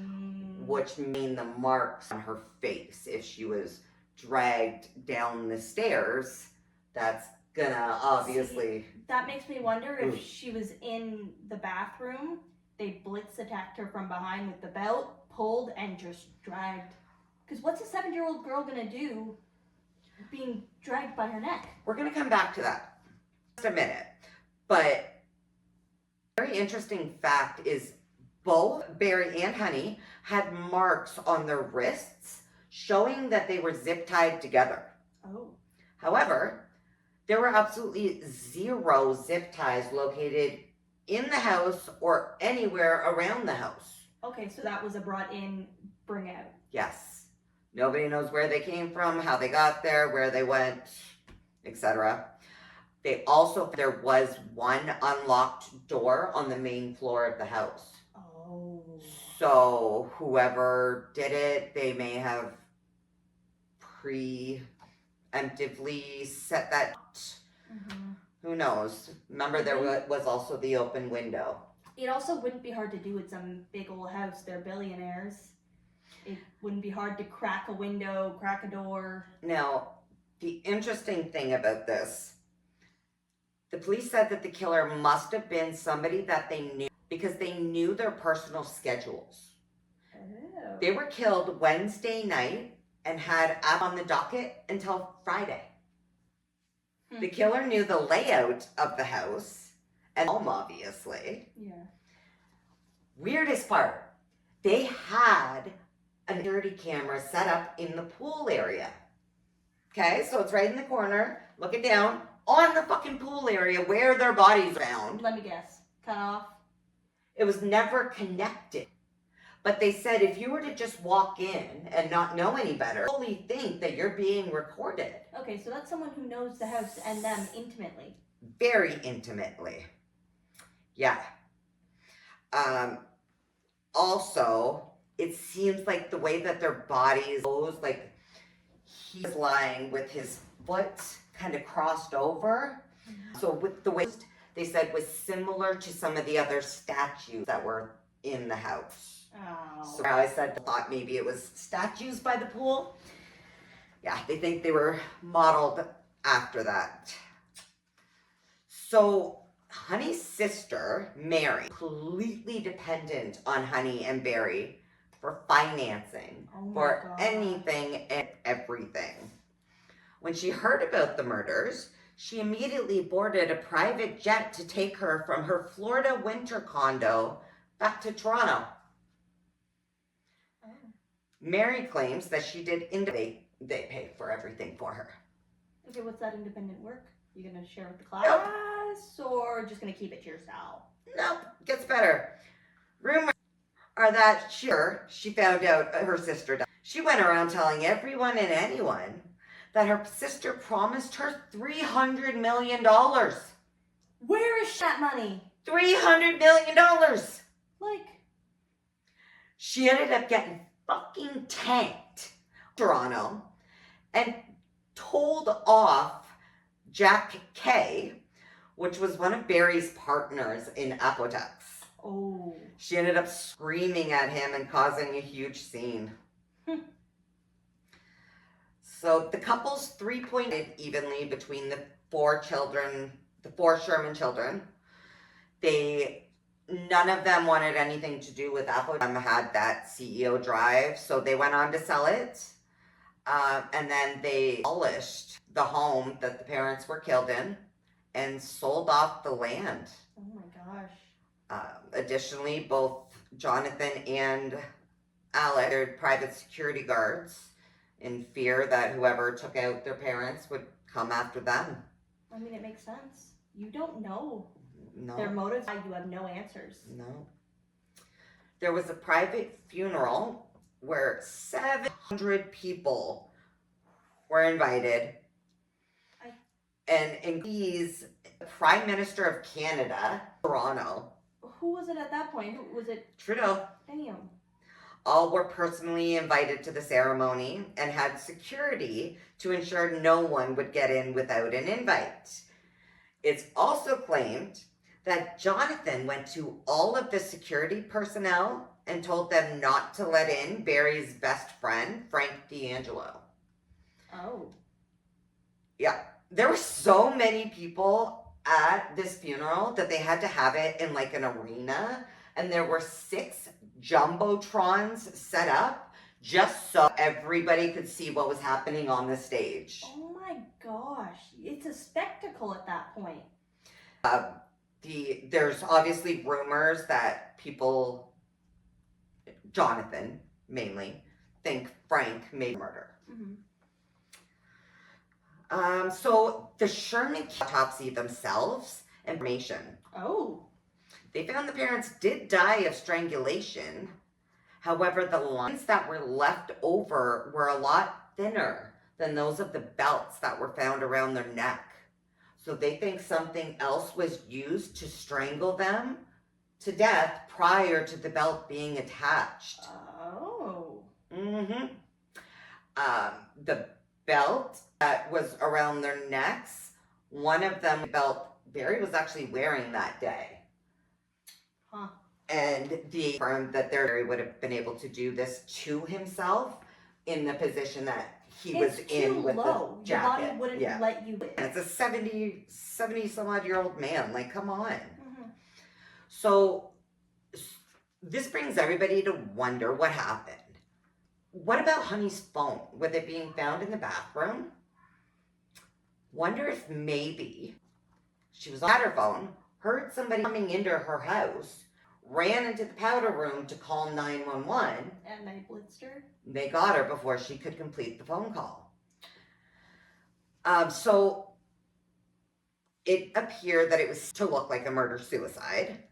B: which mean the marks on her face. If she was dragged down the stairs, that's gonna obviously...
A: See, that makes me wonder if she was in the bathroom, they blitz attacked her from behind with the belt, pulled, and just dragged. Because what's a 7-year-old girl gonna do being dragged by her neck?
B: We're gonna come back to that in just a minute. But a very interesting fact is both Barry and Honey had marks on their wrists showing that they were zip tied together.
A: Oh.
B: However, there were absolutely 0 zip ties located in the house or anywhere around the house.
A: Okay, so that was a brought in, bring out.
B: Yes. Nobody knows where they came from, how they got there, where they went, etc. There was one unlocked door on the main floor of the house.
A: Oh.
B: So whoever did it, they may have preemptively set that.
A: Mm-hmm.
B: Who knows? Remember, there was also the open window.
A: It also wouldn't be hard to do with some big old house. They're billionaires. It wouldn't be hard to crack a window, crack a door.
B: Now, the interesting thing about this, the police said that the killer must have been somebody that they knew because they knew their personal schedules.
A: Oh.
B: They were killed Wednesday night and had up on the docket until Friday. The killer knew the layout of the house and home, obviously.
A: Yeah.
B: Weirdest part, they had a security camera set up in the pool area. Okay, so it's right in the corner, looking down on the fucking pool area where their bodies found.
A: Let me guess. Cut off?
B: It was never connected. But they said if you were to just walk in and not know any better, fully think that you're being recorded.
A: Okay, so that's someone who knows the house and them intimately.
B: Very intimately. Yeah. Also, it seems like the way that their bodies goes, like he's lying with his foot kind of crossed over. Mm-hmm. So with the way they said was similar to some of the other statues that were in the house.
A: Oh.
B: So I thought maybe it was statues by the pool. Yeah, they think they were modeled after that. So Honey's sister, Mary, completely dependent on Honey and Barry for financing, for anything and everything. When she heard about the murders, she immediately boarded a private jet to take her from her Florida winter condo back to Toronto. Oh. Mary claims that she did they paid for everything for her.
A: Okay, what's that independent work? You gonna share with the class or just gonna keep it to yourself?
B: Nope, gets better. Rumors are that she found out her sister died. She went around telling everyone and anyone that her sister promised her $300 million.
A: Where is that money?
B: $300 million.
A: Like,
B: she ended up getting fucking tanked Toronto and told off Jack Kay, which was one of Barry's partners in Apotex.
A: Oh.
B: She ended up screaming at him and causing a huge scene. So the couple's 3-point evenly between the four Sherman children. None of them wanted anything to do with Apotex. Had that CEO drive, so they went on to sell it. And then they demolished the home that the parents were killed in and sold off the land.
A: Oh my gosh.
B: Additionally, both Jonathan and Alec are private security guards in fear that whoever took out their parents would come after them.
A: I mean, it makes sense. You don't know their
B: No.
A: motives. You have no answers.
B: No. There was a private funeral where 700 people were invited. And in these, the Prime Minister of Canada, Toronto.
A: Who was it at that point? Who was it?
B: Trudeau.
A: Damn.
B: All were personally invited to the ceremony and had security to ensure no one would get in without an invite. It's also claimed that Jonathan went to all of the security personnel and told them not to let in Barry's best friend, Frank D'Angelo.
A: Oh.
B: Yeah. There were so many people at this funeral that they had to have it in like an arena, and there were 6 jumbotrons set up just so everybody could see what was happening on the stage.
A: Oh my gosh. It's a spectacle at that point.
B: There's obviously rumors that people, Jonathan mainly, think Frank made murder.
A: Mm-hmm.
B: So the Sherman autopsy themselves, information.
A: Oh.
B: They found the parents did die of strangulation. However, the lines that were left over were a lot thinner than those of the belts that were found around their neck. So they think something else was used to strangle them to death prior to the belt being attached.
A: Oh.
B: Mm-hmm. The belt that was around their necks, one of them, the belt Barry was actually wearing that day.
A: Huh.
B: And they confirmed that Barry would have been able to do this to himself in the position that he was in with
A: low.
B: the jacket.
A: Your body wouldn't let you live.
B: And it's a 70 some odd year old man. Like, come on.
A: Mm-hmm.
B: So this brings everybody to wonder what happened. What about Honey's phone? With it being found in the bathroom? Wonder if maybe she was on her phone, heard somebody coming into her house, ran into the powder room to call 911.
A: And they blitzed her?
B: They got her before she could complete the phone call. So it appeared that it was to look like a murder-suicide.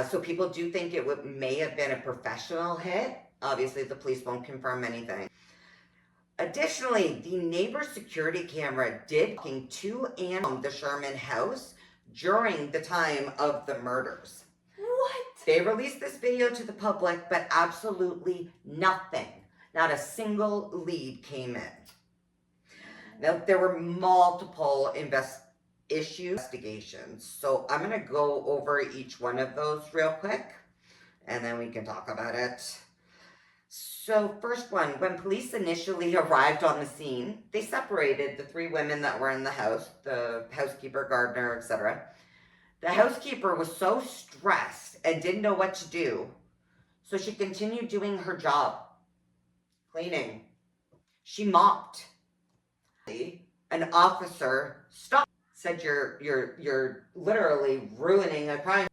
B: So people do think it may have been a professional hit. Obviously, the police won't confirm anything. Additionally, the neighbor's security camera did to and from the Sherman house during the time of the murders.
A: What?
B: They released this video to the public, but absolutely nothing. Not a single lead came in. Now, there were multiple investigations, so I'm going to go over each one of those real quick, and then we can talk about it. So, first one, when police initially arrived on the scene, they separated the three women that were in the house, the housekeeper, gardener, etc. The housekeeper was so stressed and didn't know what to do, so she continued doing her job, cleaning. She mopped. An officer stopped, said, "You're literally ruining a crime."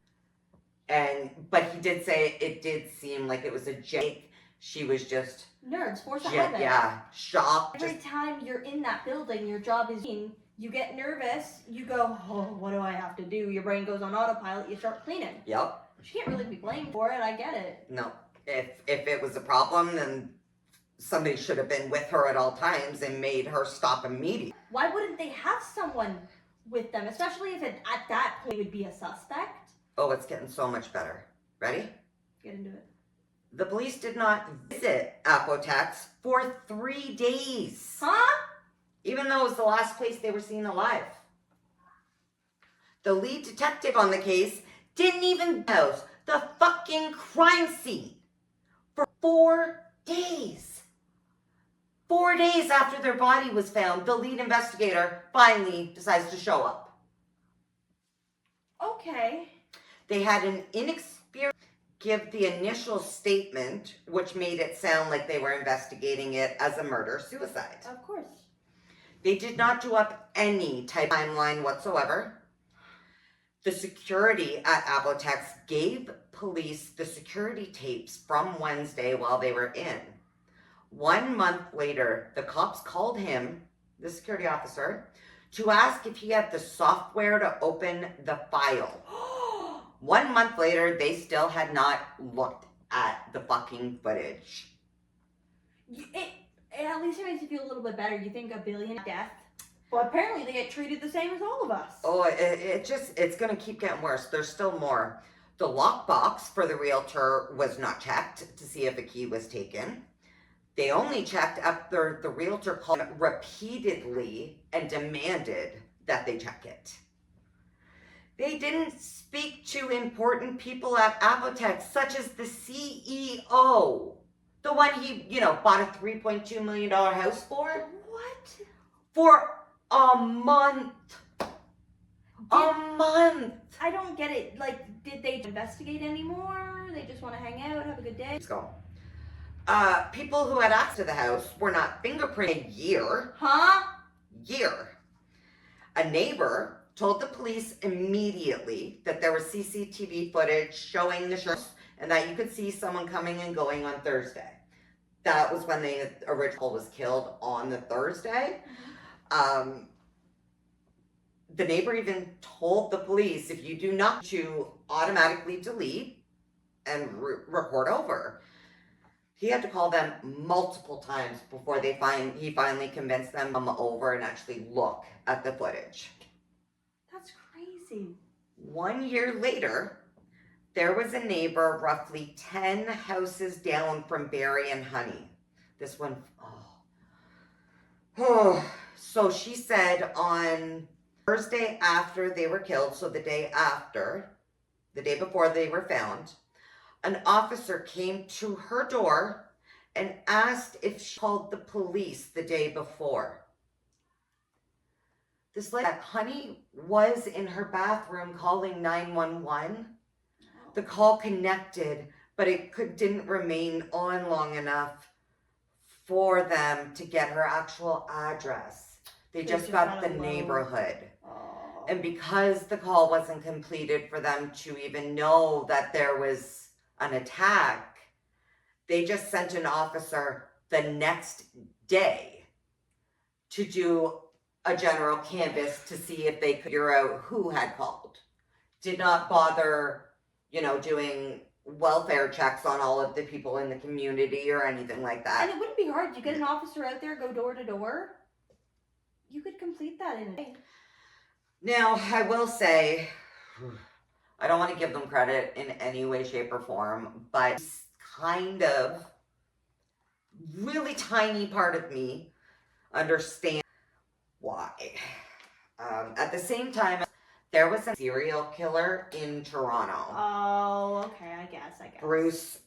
B: But he did say it did seem like it was a joke. She was just
A: nerves, force of habit.
B: Yeah, shocked.
A: Every time you're in that building, your job is clean. You get nervous. You go, oh, what do I have to do? Your brain goes on autopilot. You start cleaning.
B: Yep.
A: She can't really be blamed for it. I get it.
B: No, if it was a problem, then somebody should have been with her at all times and made her stop immediately.
A: Why wouldn't they have someone with them, especially if at that point would be a suspect?
B: Oh, it's getting so much better. Ready?
A: Get into it.
B: The police did not visit Apotex for 3 days.
A: Huh?
B: Even though it was the last place they were seen alive. The lead detective on the case didn't even house the fucking crime scene for 4 days. 4 days after their body was found, the lead investigator finally decides to show up.
A: Okay.
B: They had an inexperienced give the initial statement, which made it sound like they were investigating it as a murder-suicide.
A: Of course.
B: They did not do up any type of timeline whatsoever. The security at Apotex gave police the security tapes from Wednesday while they were in. 1 month later, the cops called him, the security officer, to ask if he had the software to open the file. 1 month later, they still had not looked at the fucking footage.
A: At least it makes you feel a little bit better. You think 1 billion death? Well, apparently they get treated the same as all of us.
B: Oh, it's going to keep getting worse. There's still more. The lockbox for the realtor was not checked to see if a key was taken. They only checked after the realtor called repeatedly and demanded that they check it. They didn't speak to important people at Apotex, such as the CEO. The one he, bought a $3.2 million house for.
A: What?
B: For a month. A month.
A: I don't get it. Like, did they investigate anymore? They just want to hang out, have a good day?
B: Let's go. People who had access to the house were not fingerprinted year. A neighbor told the police immediately that there was CCTV footage showing the house and that you could see someone coming and going on Thursday. That was when the original was killed on the Thursday. the neighbor even told the police, if you do not to automatically delete and record over. He had to call them multiple times before he finally convinced them to come over and actually look at the footage.
A: That's crazy.
B: 1 year later, there was a neighbor roughly 10 houses down from Barry and Honey. This one, So she said on Thursday after they were killed, so the day before they were found, an officer came to her door and asked if she called the police the day before. This lady, Honey was in her bathroom calling 911. The call connected, but it didn't remain on long enough for them to get her actual address. They just got the neighborhood.
A: Oh.
B: And because the call wasn't completed for them to even know that there was an attack, they just sent an officer the next day to do a general canvass to see if they could figure out who had called. Did not bother, doing welfare checks on all of the people in the community or anything like that.
A: And it wouldn't be hard. You get an officer out there, go door to door. You could complete that in a day.
B: Now, I will say, I don't want to give them credit in any way, shape, or form, but it's kind of really tiny part of me understand why. At the same time, there was a serial killer in Toronto.
A: Oh, okay, I guess.
B: Bruce,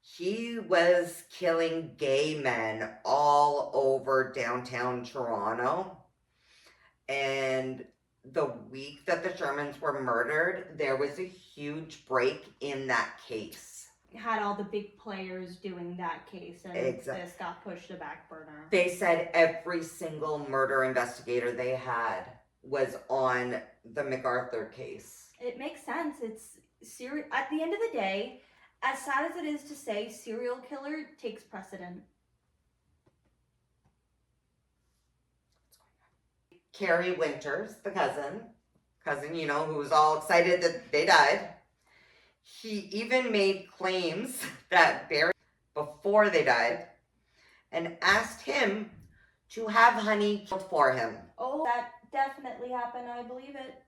B: he was killing gay men all over downtown Toronto. And the week that the Shermans were murdered, there was a huge break in that case.
A: Had all the big players doing that case, and this got pushed to back burner.
B: They said every single murder investigator they had was on the MacArthur case.
A: It makes sense. It's at the end of the day, as sad as it is to say, serial killer takes precedent.
B: Carrie Winters, the cousin, who was all excited that they died. He even made claims that Barry, before they died, and asked him to have Honey killed for him.
A: Oh, that definitely happened. I believe it.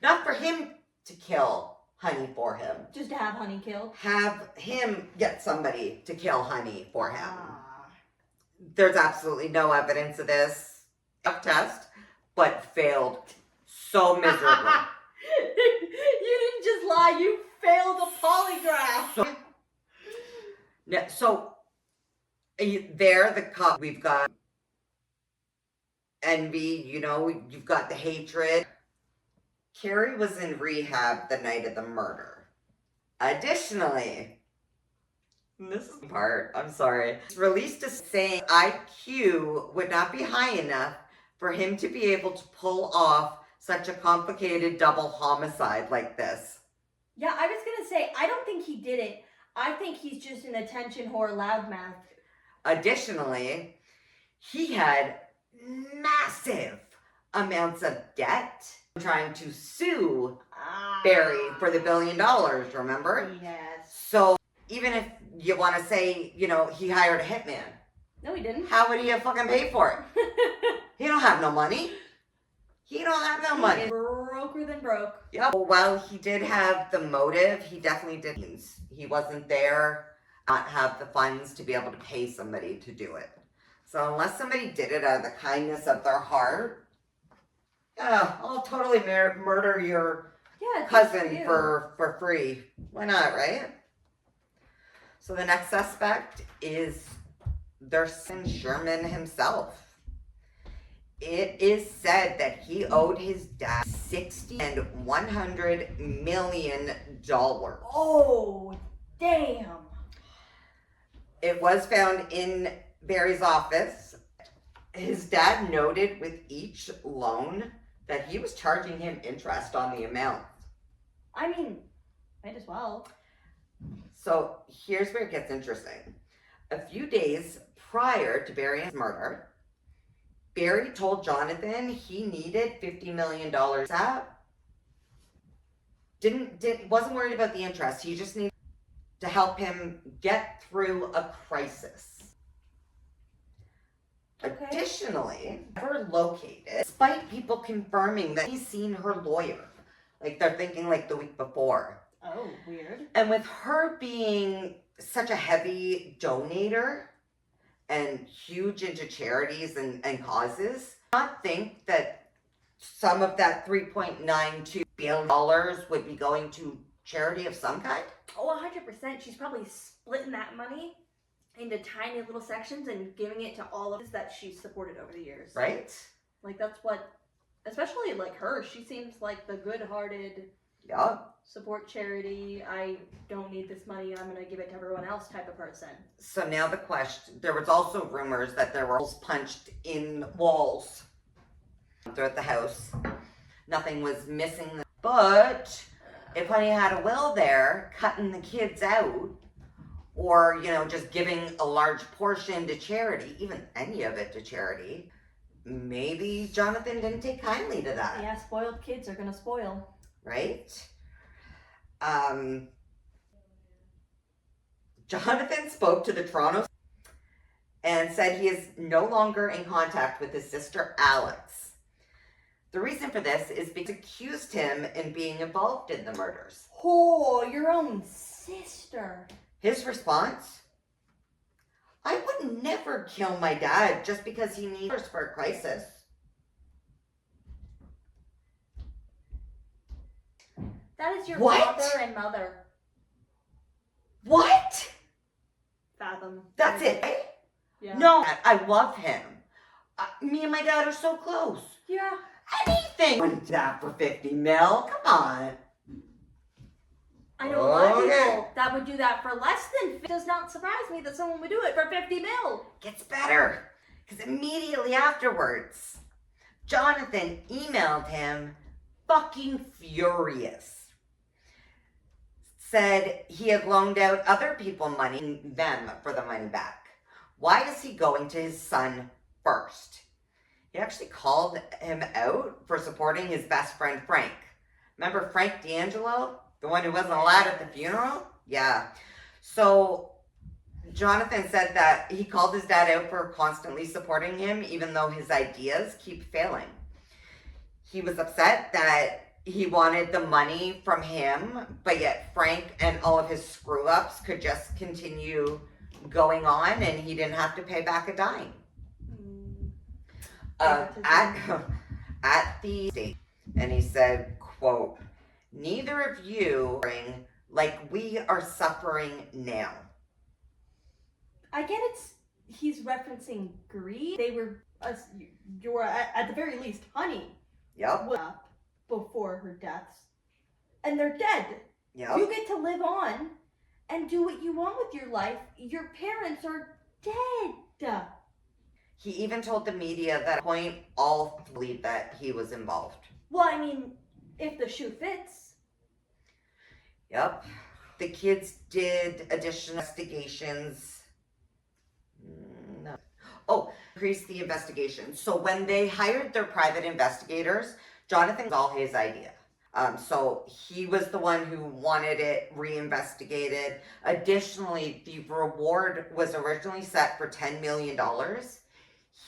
B: Not for him to kill Honey for him.
A: Just to have Honey killed.
B: Have him get somebody to kill Honey for him.
A: Ah.
B: There's absolutely no evidence of this test, but failed so miserably.
A: You didn't just lie, you failed a polygraph.
B: So there, the cop, we've got envy, you've got the hatred. Carrie was in rehab the night of the murder. Additionally, this is the part, I'm sorry, released a saying IQ would not be high enough for him to be able to pull off such a complicated double homicide like this.
A: Yeah, I was gonna say, I don't think he did it. I think he's just an attention whore loudmouth.
B: Additionally, he had massive amounts of debt trying to sue Barry for the $1 billion, remember?
A: Yes.
B: So even if you want to say, he hired a hitman.
A: No, he didn't.
B: How would he have fucking paid for it? He don't have no money. He don't have no money.
A: He's broker than broke.
B: Yep. While he did have the motive, he definitely didn't. He wasn't there, not have the funds to be able to pay somebody to do it. So unless somebody did it out of the kindness of their heart, yeah, I'll totally murder your cousin for free. Why not, right? So the next suspect is their son Sherman himself. It is said that he owed his dad $60 and $100 million.
A: Oh, damn.
B: It was found in Barry's office. His dad noted with each loan that he was charging him interest on the amount.
A: I mean, might as well.
B: So here's where it gets interesting. A few days prior to Barry's murder, Barry told Jonathan he needed $50 million. Wasn't worried about the interest. He just needed to help him get through a crisis.
A: Okay.
B: Additionally, never located, despite people confirming that he's seen her lawyer. Like, they're thinking like the week before.
A: Oh, weird.
B: And with her being such a heavy donator and huge into charities and causes, I not think that some of that $3.92 billion would be going to charity of some kind?
A: Oh, 100%. She's probably splitting that money into tiny little sections and giving it to all of us that she's supported over the years.
B: Right?
A: Like, that's what, especially like her, she seems like the good-hearted,
B: Yeah.
A: support charity, I don't need this money, I'm gonna give it to everyone else type of person.
B: So now the question, there was also rumors that there were holes punched in walls throughout the house. Nothing was missing. But if Honey had a will there, cutting the kids out, or, just giving a large portion to charity, even any of it to charity, maybe Jonathan didn't take kindly to that.
A: Yeah, spoiled kids are gonna spoil.
B: Right? Jonathan spoke to the Toronto and said he is no longer in contact with his sister Alex. The reason for this is because he accused him in being involved in the murders.
A: Oh, your own sister.
B: His response? I would never kill my dad just because he needs us for a crisis.
A: That is your
B: What?
A: father and mother.
B: What?
A: Fathom.
B: That's it, eh?
A: Yeah.
B: No, I love him. Me and my dad are so close.
A: Yeah.
B: Anything. Wouldn't do that for 50 mil. Come on.
A: I know a lot of people that would do that for less than 50. It does not surprise me that someone would do it for 50 mil.
B: Gets better. Because immediately afterwards, Jonathan emailed him fucking furious. Said he had loaned out other people money, them for the money back. Why is he going to his son first? He actually called him out for supporting his best friend, Frank. Remember Frank D'Angelo? The one who wasn't allowed at the funeral? Yeah. So Jonathan said that he called his dad out for constantly supporting him, even though his ideas keep failing. He was upset that he wanted the money from him, but yet Frank and all of his screw-ups could just continue going on and he didn't have to pay back a dime. At the state, and he said, quote, "Neither of you are like we are suffering now."
A: I get he's referencing greed. They were, you're at the very least, Honey.
B: Yep.
A: Was up before her deaths. And they're dead.
B: Yep.
A: You get to live on and do what you want with your life. Your parents are dead.
B: He even told the media that at that point all believed that he was involved.
A: Well, I mean, if the shoe fits.
B: Yep. The kids did additional investigations. No. Oh, increased the investigation. So when they hired their private investigators, Jonathan was all his idea. So he was the one who wanted it reinvestigated. Additionally, the reward was originally set for $10 million.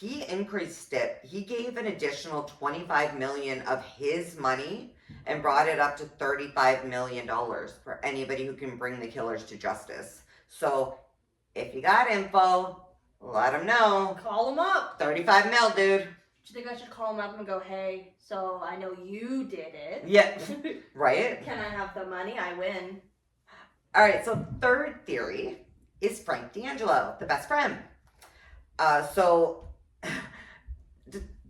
B: He increased it. He gave an additional $25 million of his money and brought it up to $35 million for anybody who can bring the killers to justice. So if you got info, let him know.
A: Call him up.
B: 35 mil, dude.
A: Do you think I should call him up and go, hey, so I know you did it.
B: Yeah, right?
A: Can I have the money? I win.
B: All right, so third theory is Frank D'Angelo, the best friend. So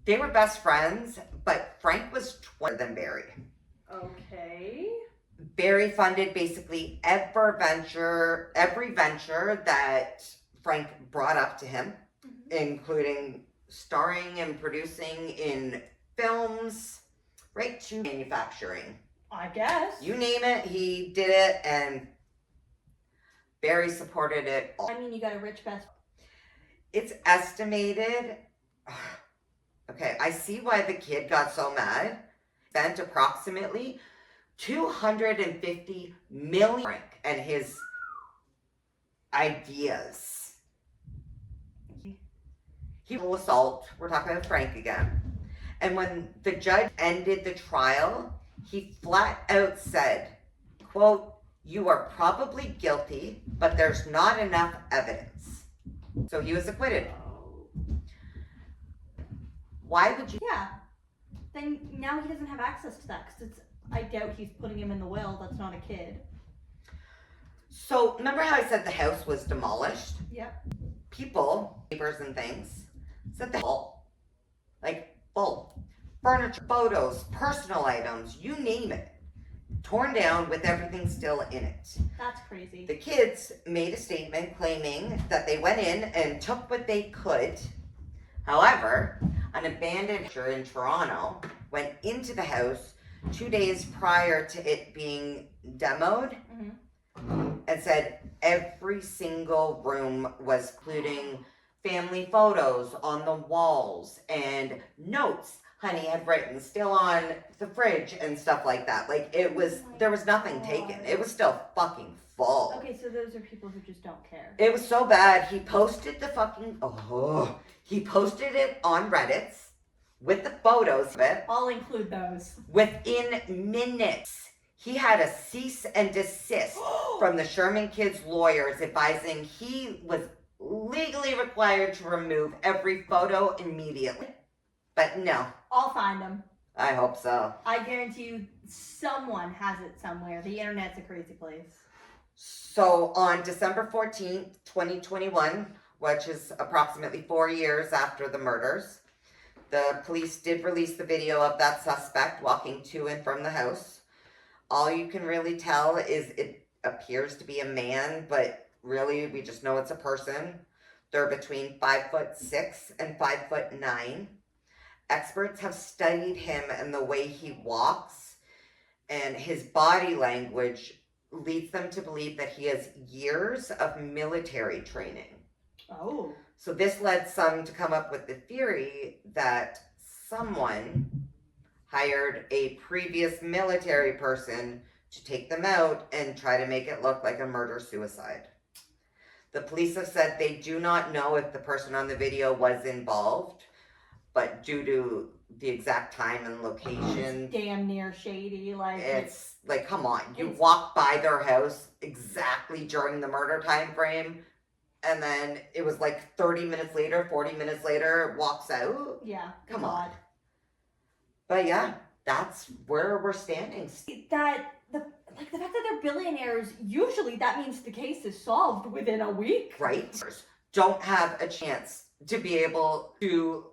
B: they were best friends, but Frank was 20 than Barry.
A: Okay.
B: Barry funded basically every venture that Frank brought up to him, including starring and producing in films, right to manufacturing.
A: I guess.
B: You name it, he did it, and Barry supported it all.
A: I mean, you got a rich best.
B: It's estimated Okay, I see why the kid got so mad. Spent approximately $250 million and his ideas. He will assault. We're talking about Frank again. And when the judge ended the trial, he flat out said, quote, "You are probably guilty, but there's not enough evidence." So he was acquitted. Why would you?
A: Yeah. Then now he doesn't have access to that because I doubt he's putting him in the will. That's not a kid.
B: So remember how I said the house was demolished?
A: Yep.
B: People, neighbors and things, said the full. Like full. Furniture, photos, personal items, you name it. Torn down with everything still in it.
A: That's crazy.
B: The kids made a statement claiming that they went in and took what they could. However, an abandoned church in Toronto went into the house 2 days prior to it being demoed and said every single room was including family photos on the walls and notes Honey had written still on the fridge and stuff like that. Like it was, there was nothing taken. It was still fucking full.
A: Okay, so those are people who just don't care.
B: It was so bad. He posted the fucking, he posted it on Reddit with the photos of it.
A: I'll include those.
B: Within minutes, he had a cease and desist from the Sherman kids' lawyers advising he was legally required to remove every photo immediately. But no.
A: I'll find them.
B: I hope so.
A: I guarantee you someone has it somewhere. The internet's a crazy place.
B: So on December 14th, 2021, which is approximately 4 years after the murders, the police did release the video of that suspect walking to and from the house. All you can really tell is it appears to be a man, but really we just know it's a person. They're between 5'6" and 5'9". Experts have studied him and the way he walks, and his body language leads them to believe that he has years of military training.
A: Oh.
B: So this led some to come up with the theory that someone hired a previous military person to take them out and try to make it look like a murder-suicide. The police have said they do not know if the person on the video was involved, but due to the exact time and location,
A: It's damn near shady. Like
B: it's like, come on, you walk by their house exactly during the murder time frame, and then it was like 30 minutes later, 40 minutes later, walks out.
A: Yeah,
B: Come
A: it's
B: on.
A: odd.
B: But yeah, that's where we're standing.
A: The fact that they're billionaires, usually that means the case is solved within a week.
B: Right? Don't have a chance to be able to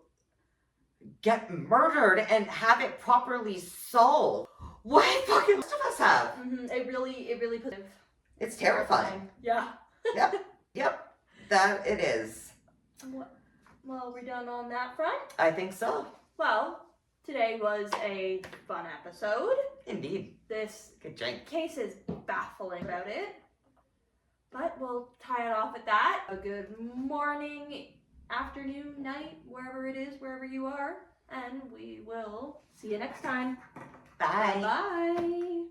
B: get murdered and have it properly solved. What fucking most of us have?
A: It really puts.
B: It's terrifying.
A: Yeah.
B: Yep. That it is.
A: Well, we're done on that front.
B: I think so.
A: Well, today was a fun episode.
B: Indeed.
A: This
B: Good drink.
A: case is baffling about it, but we'll tie it off at that. A good morning, afternoon, night, wherever it is, wherever you are, and we will see you next time.
B: Bye.
A: Bye.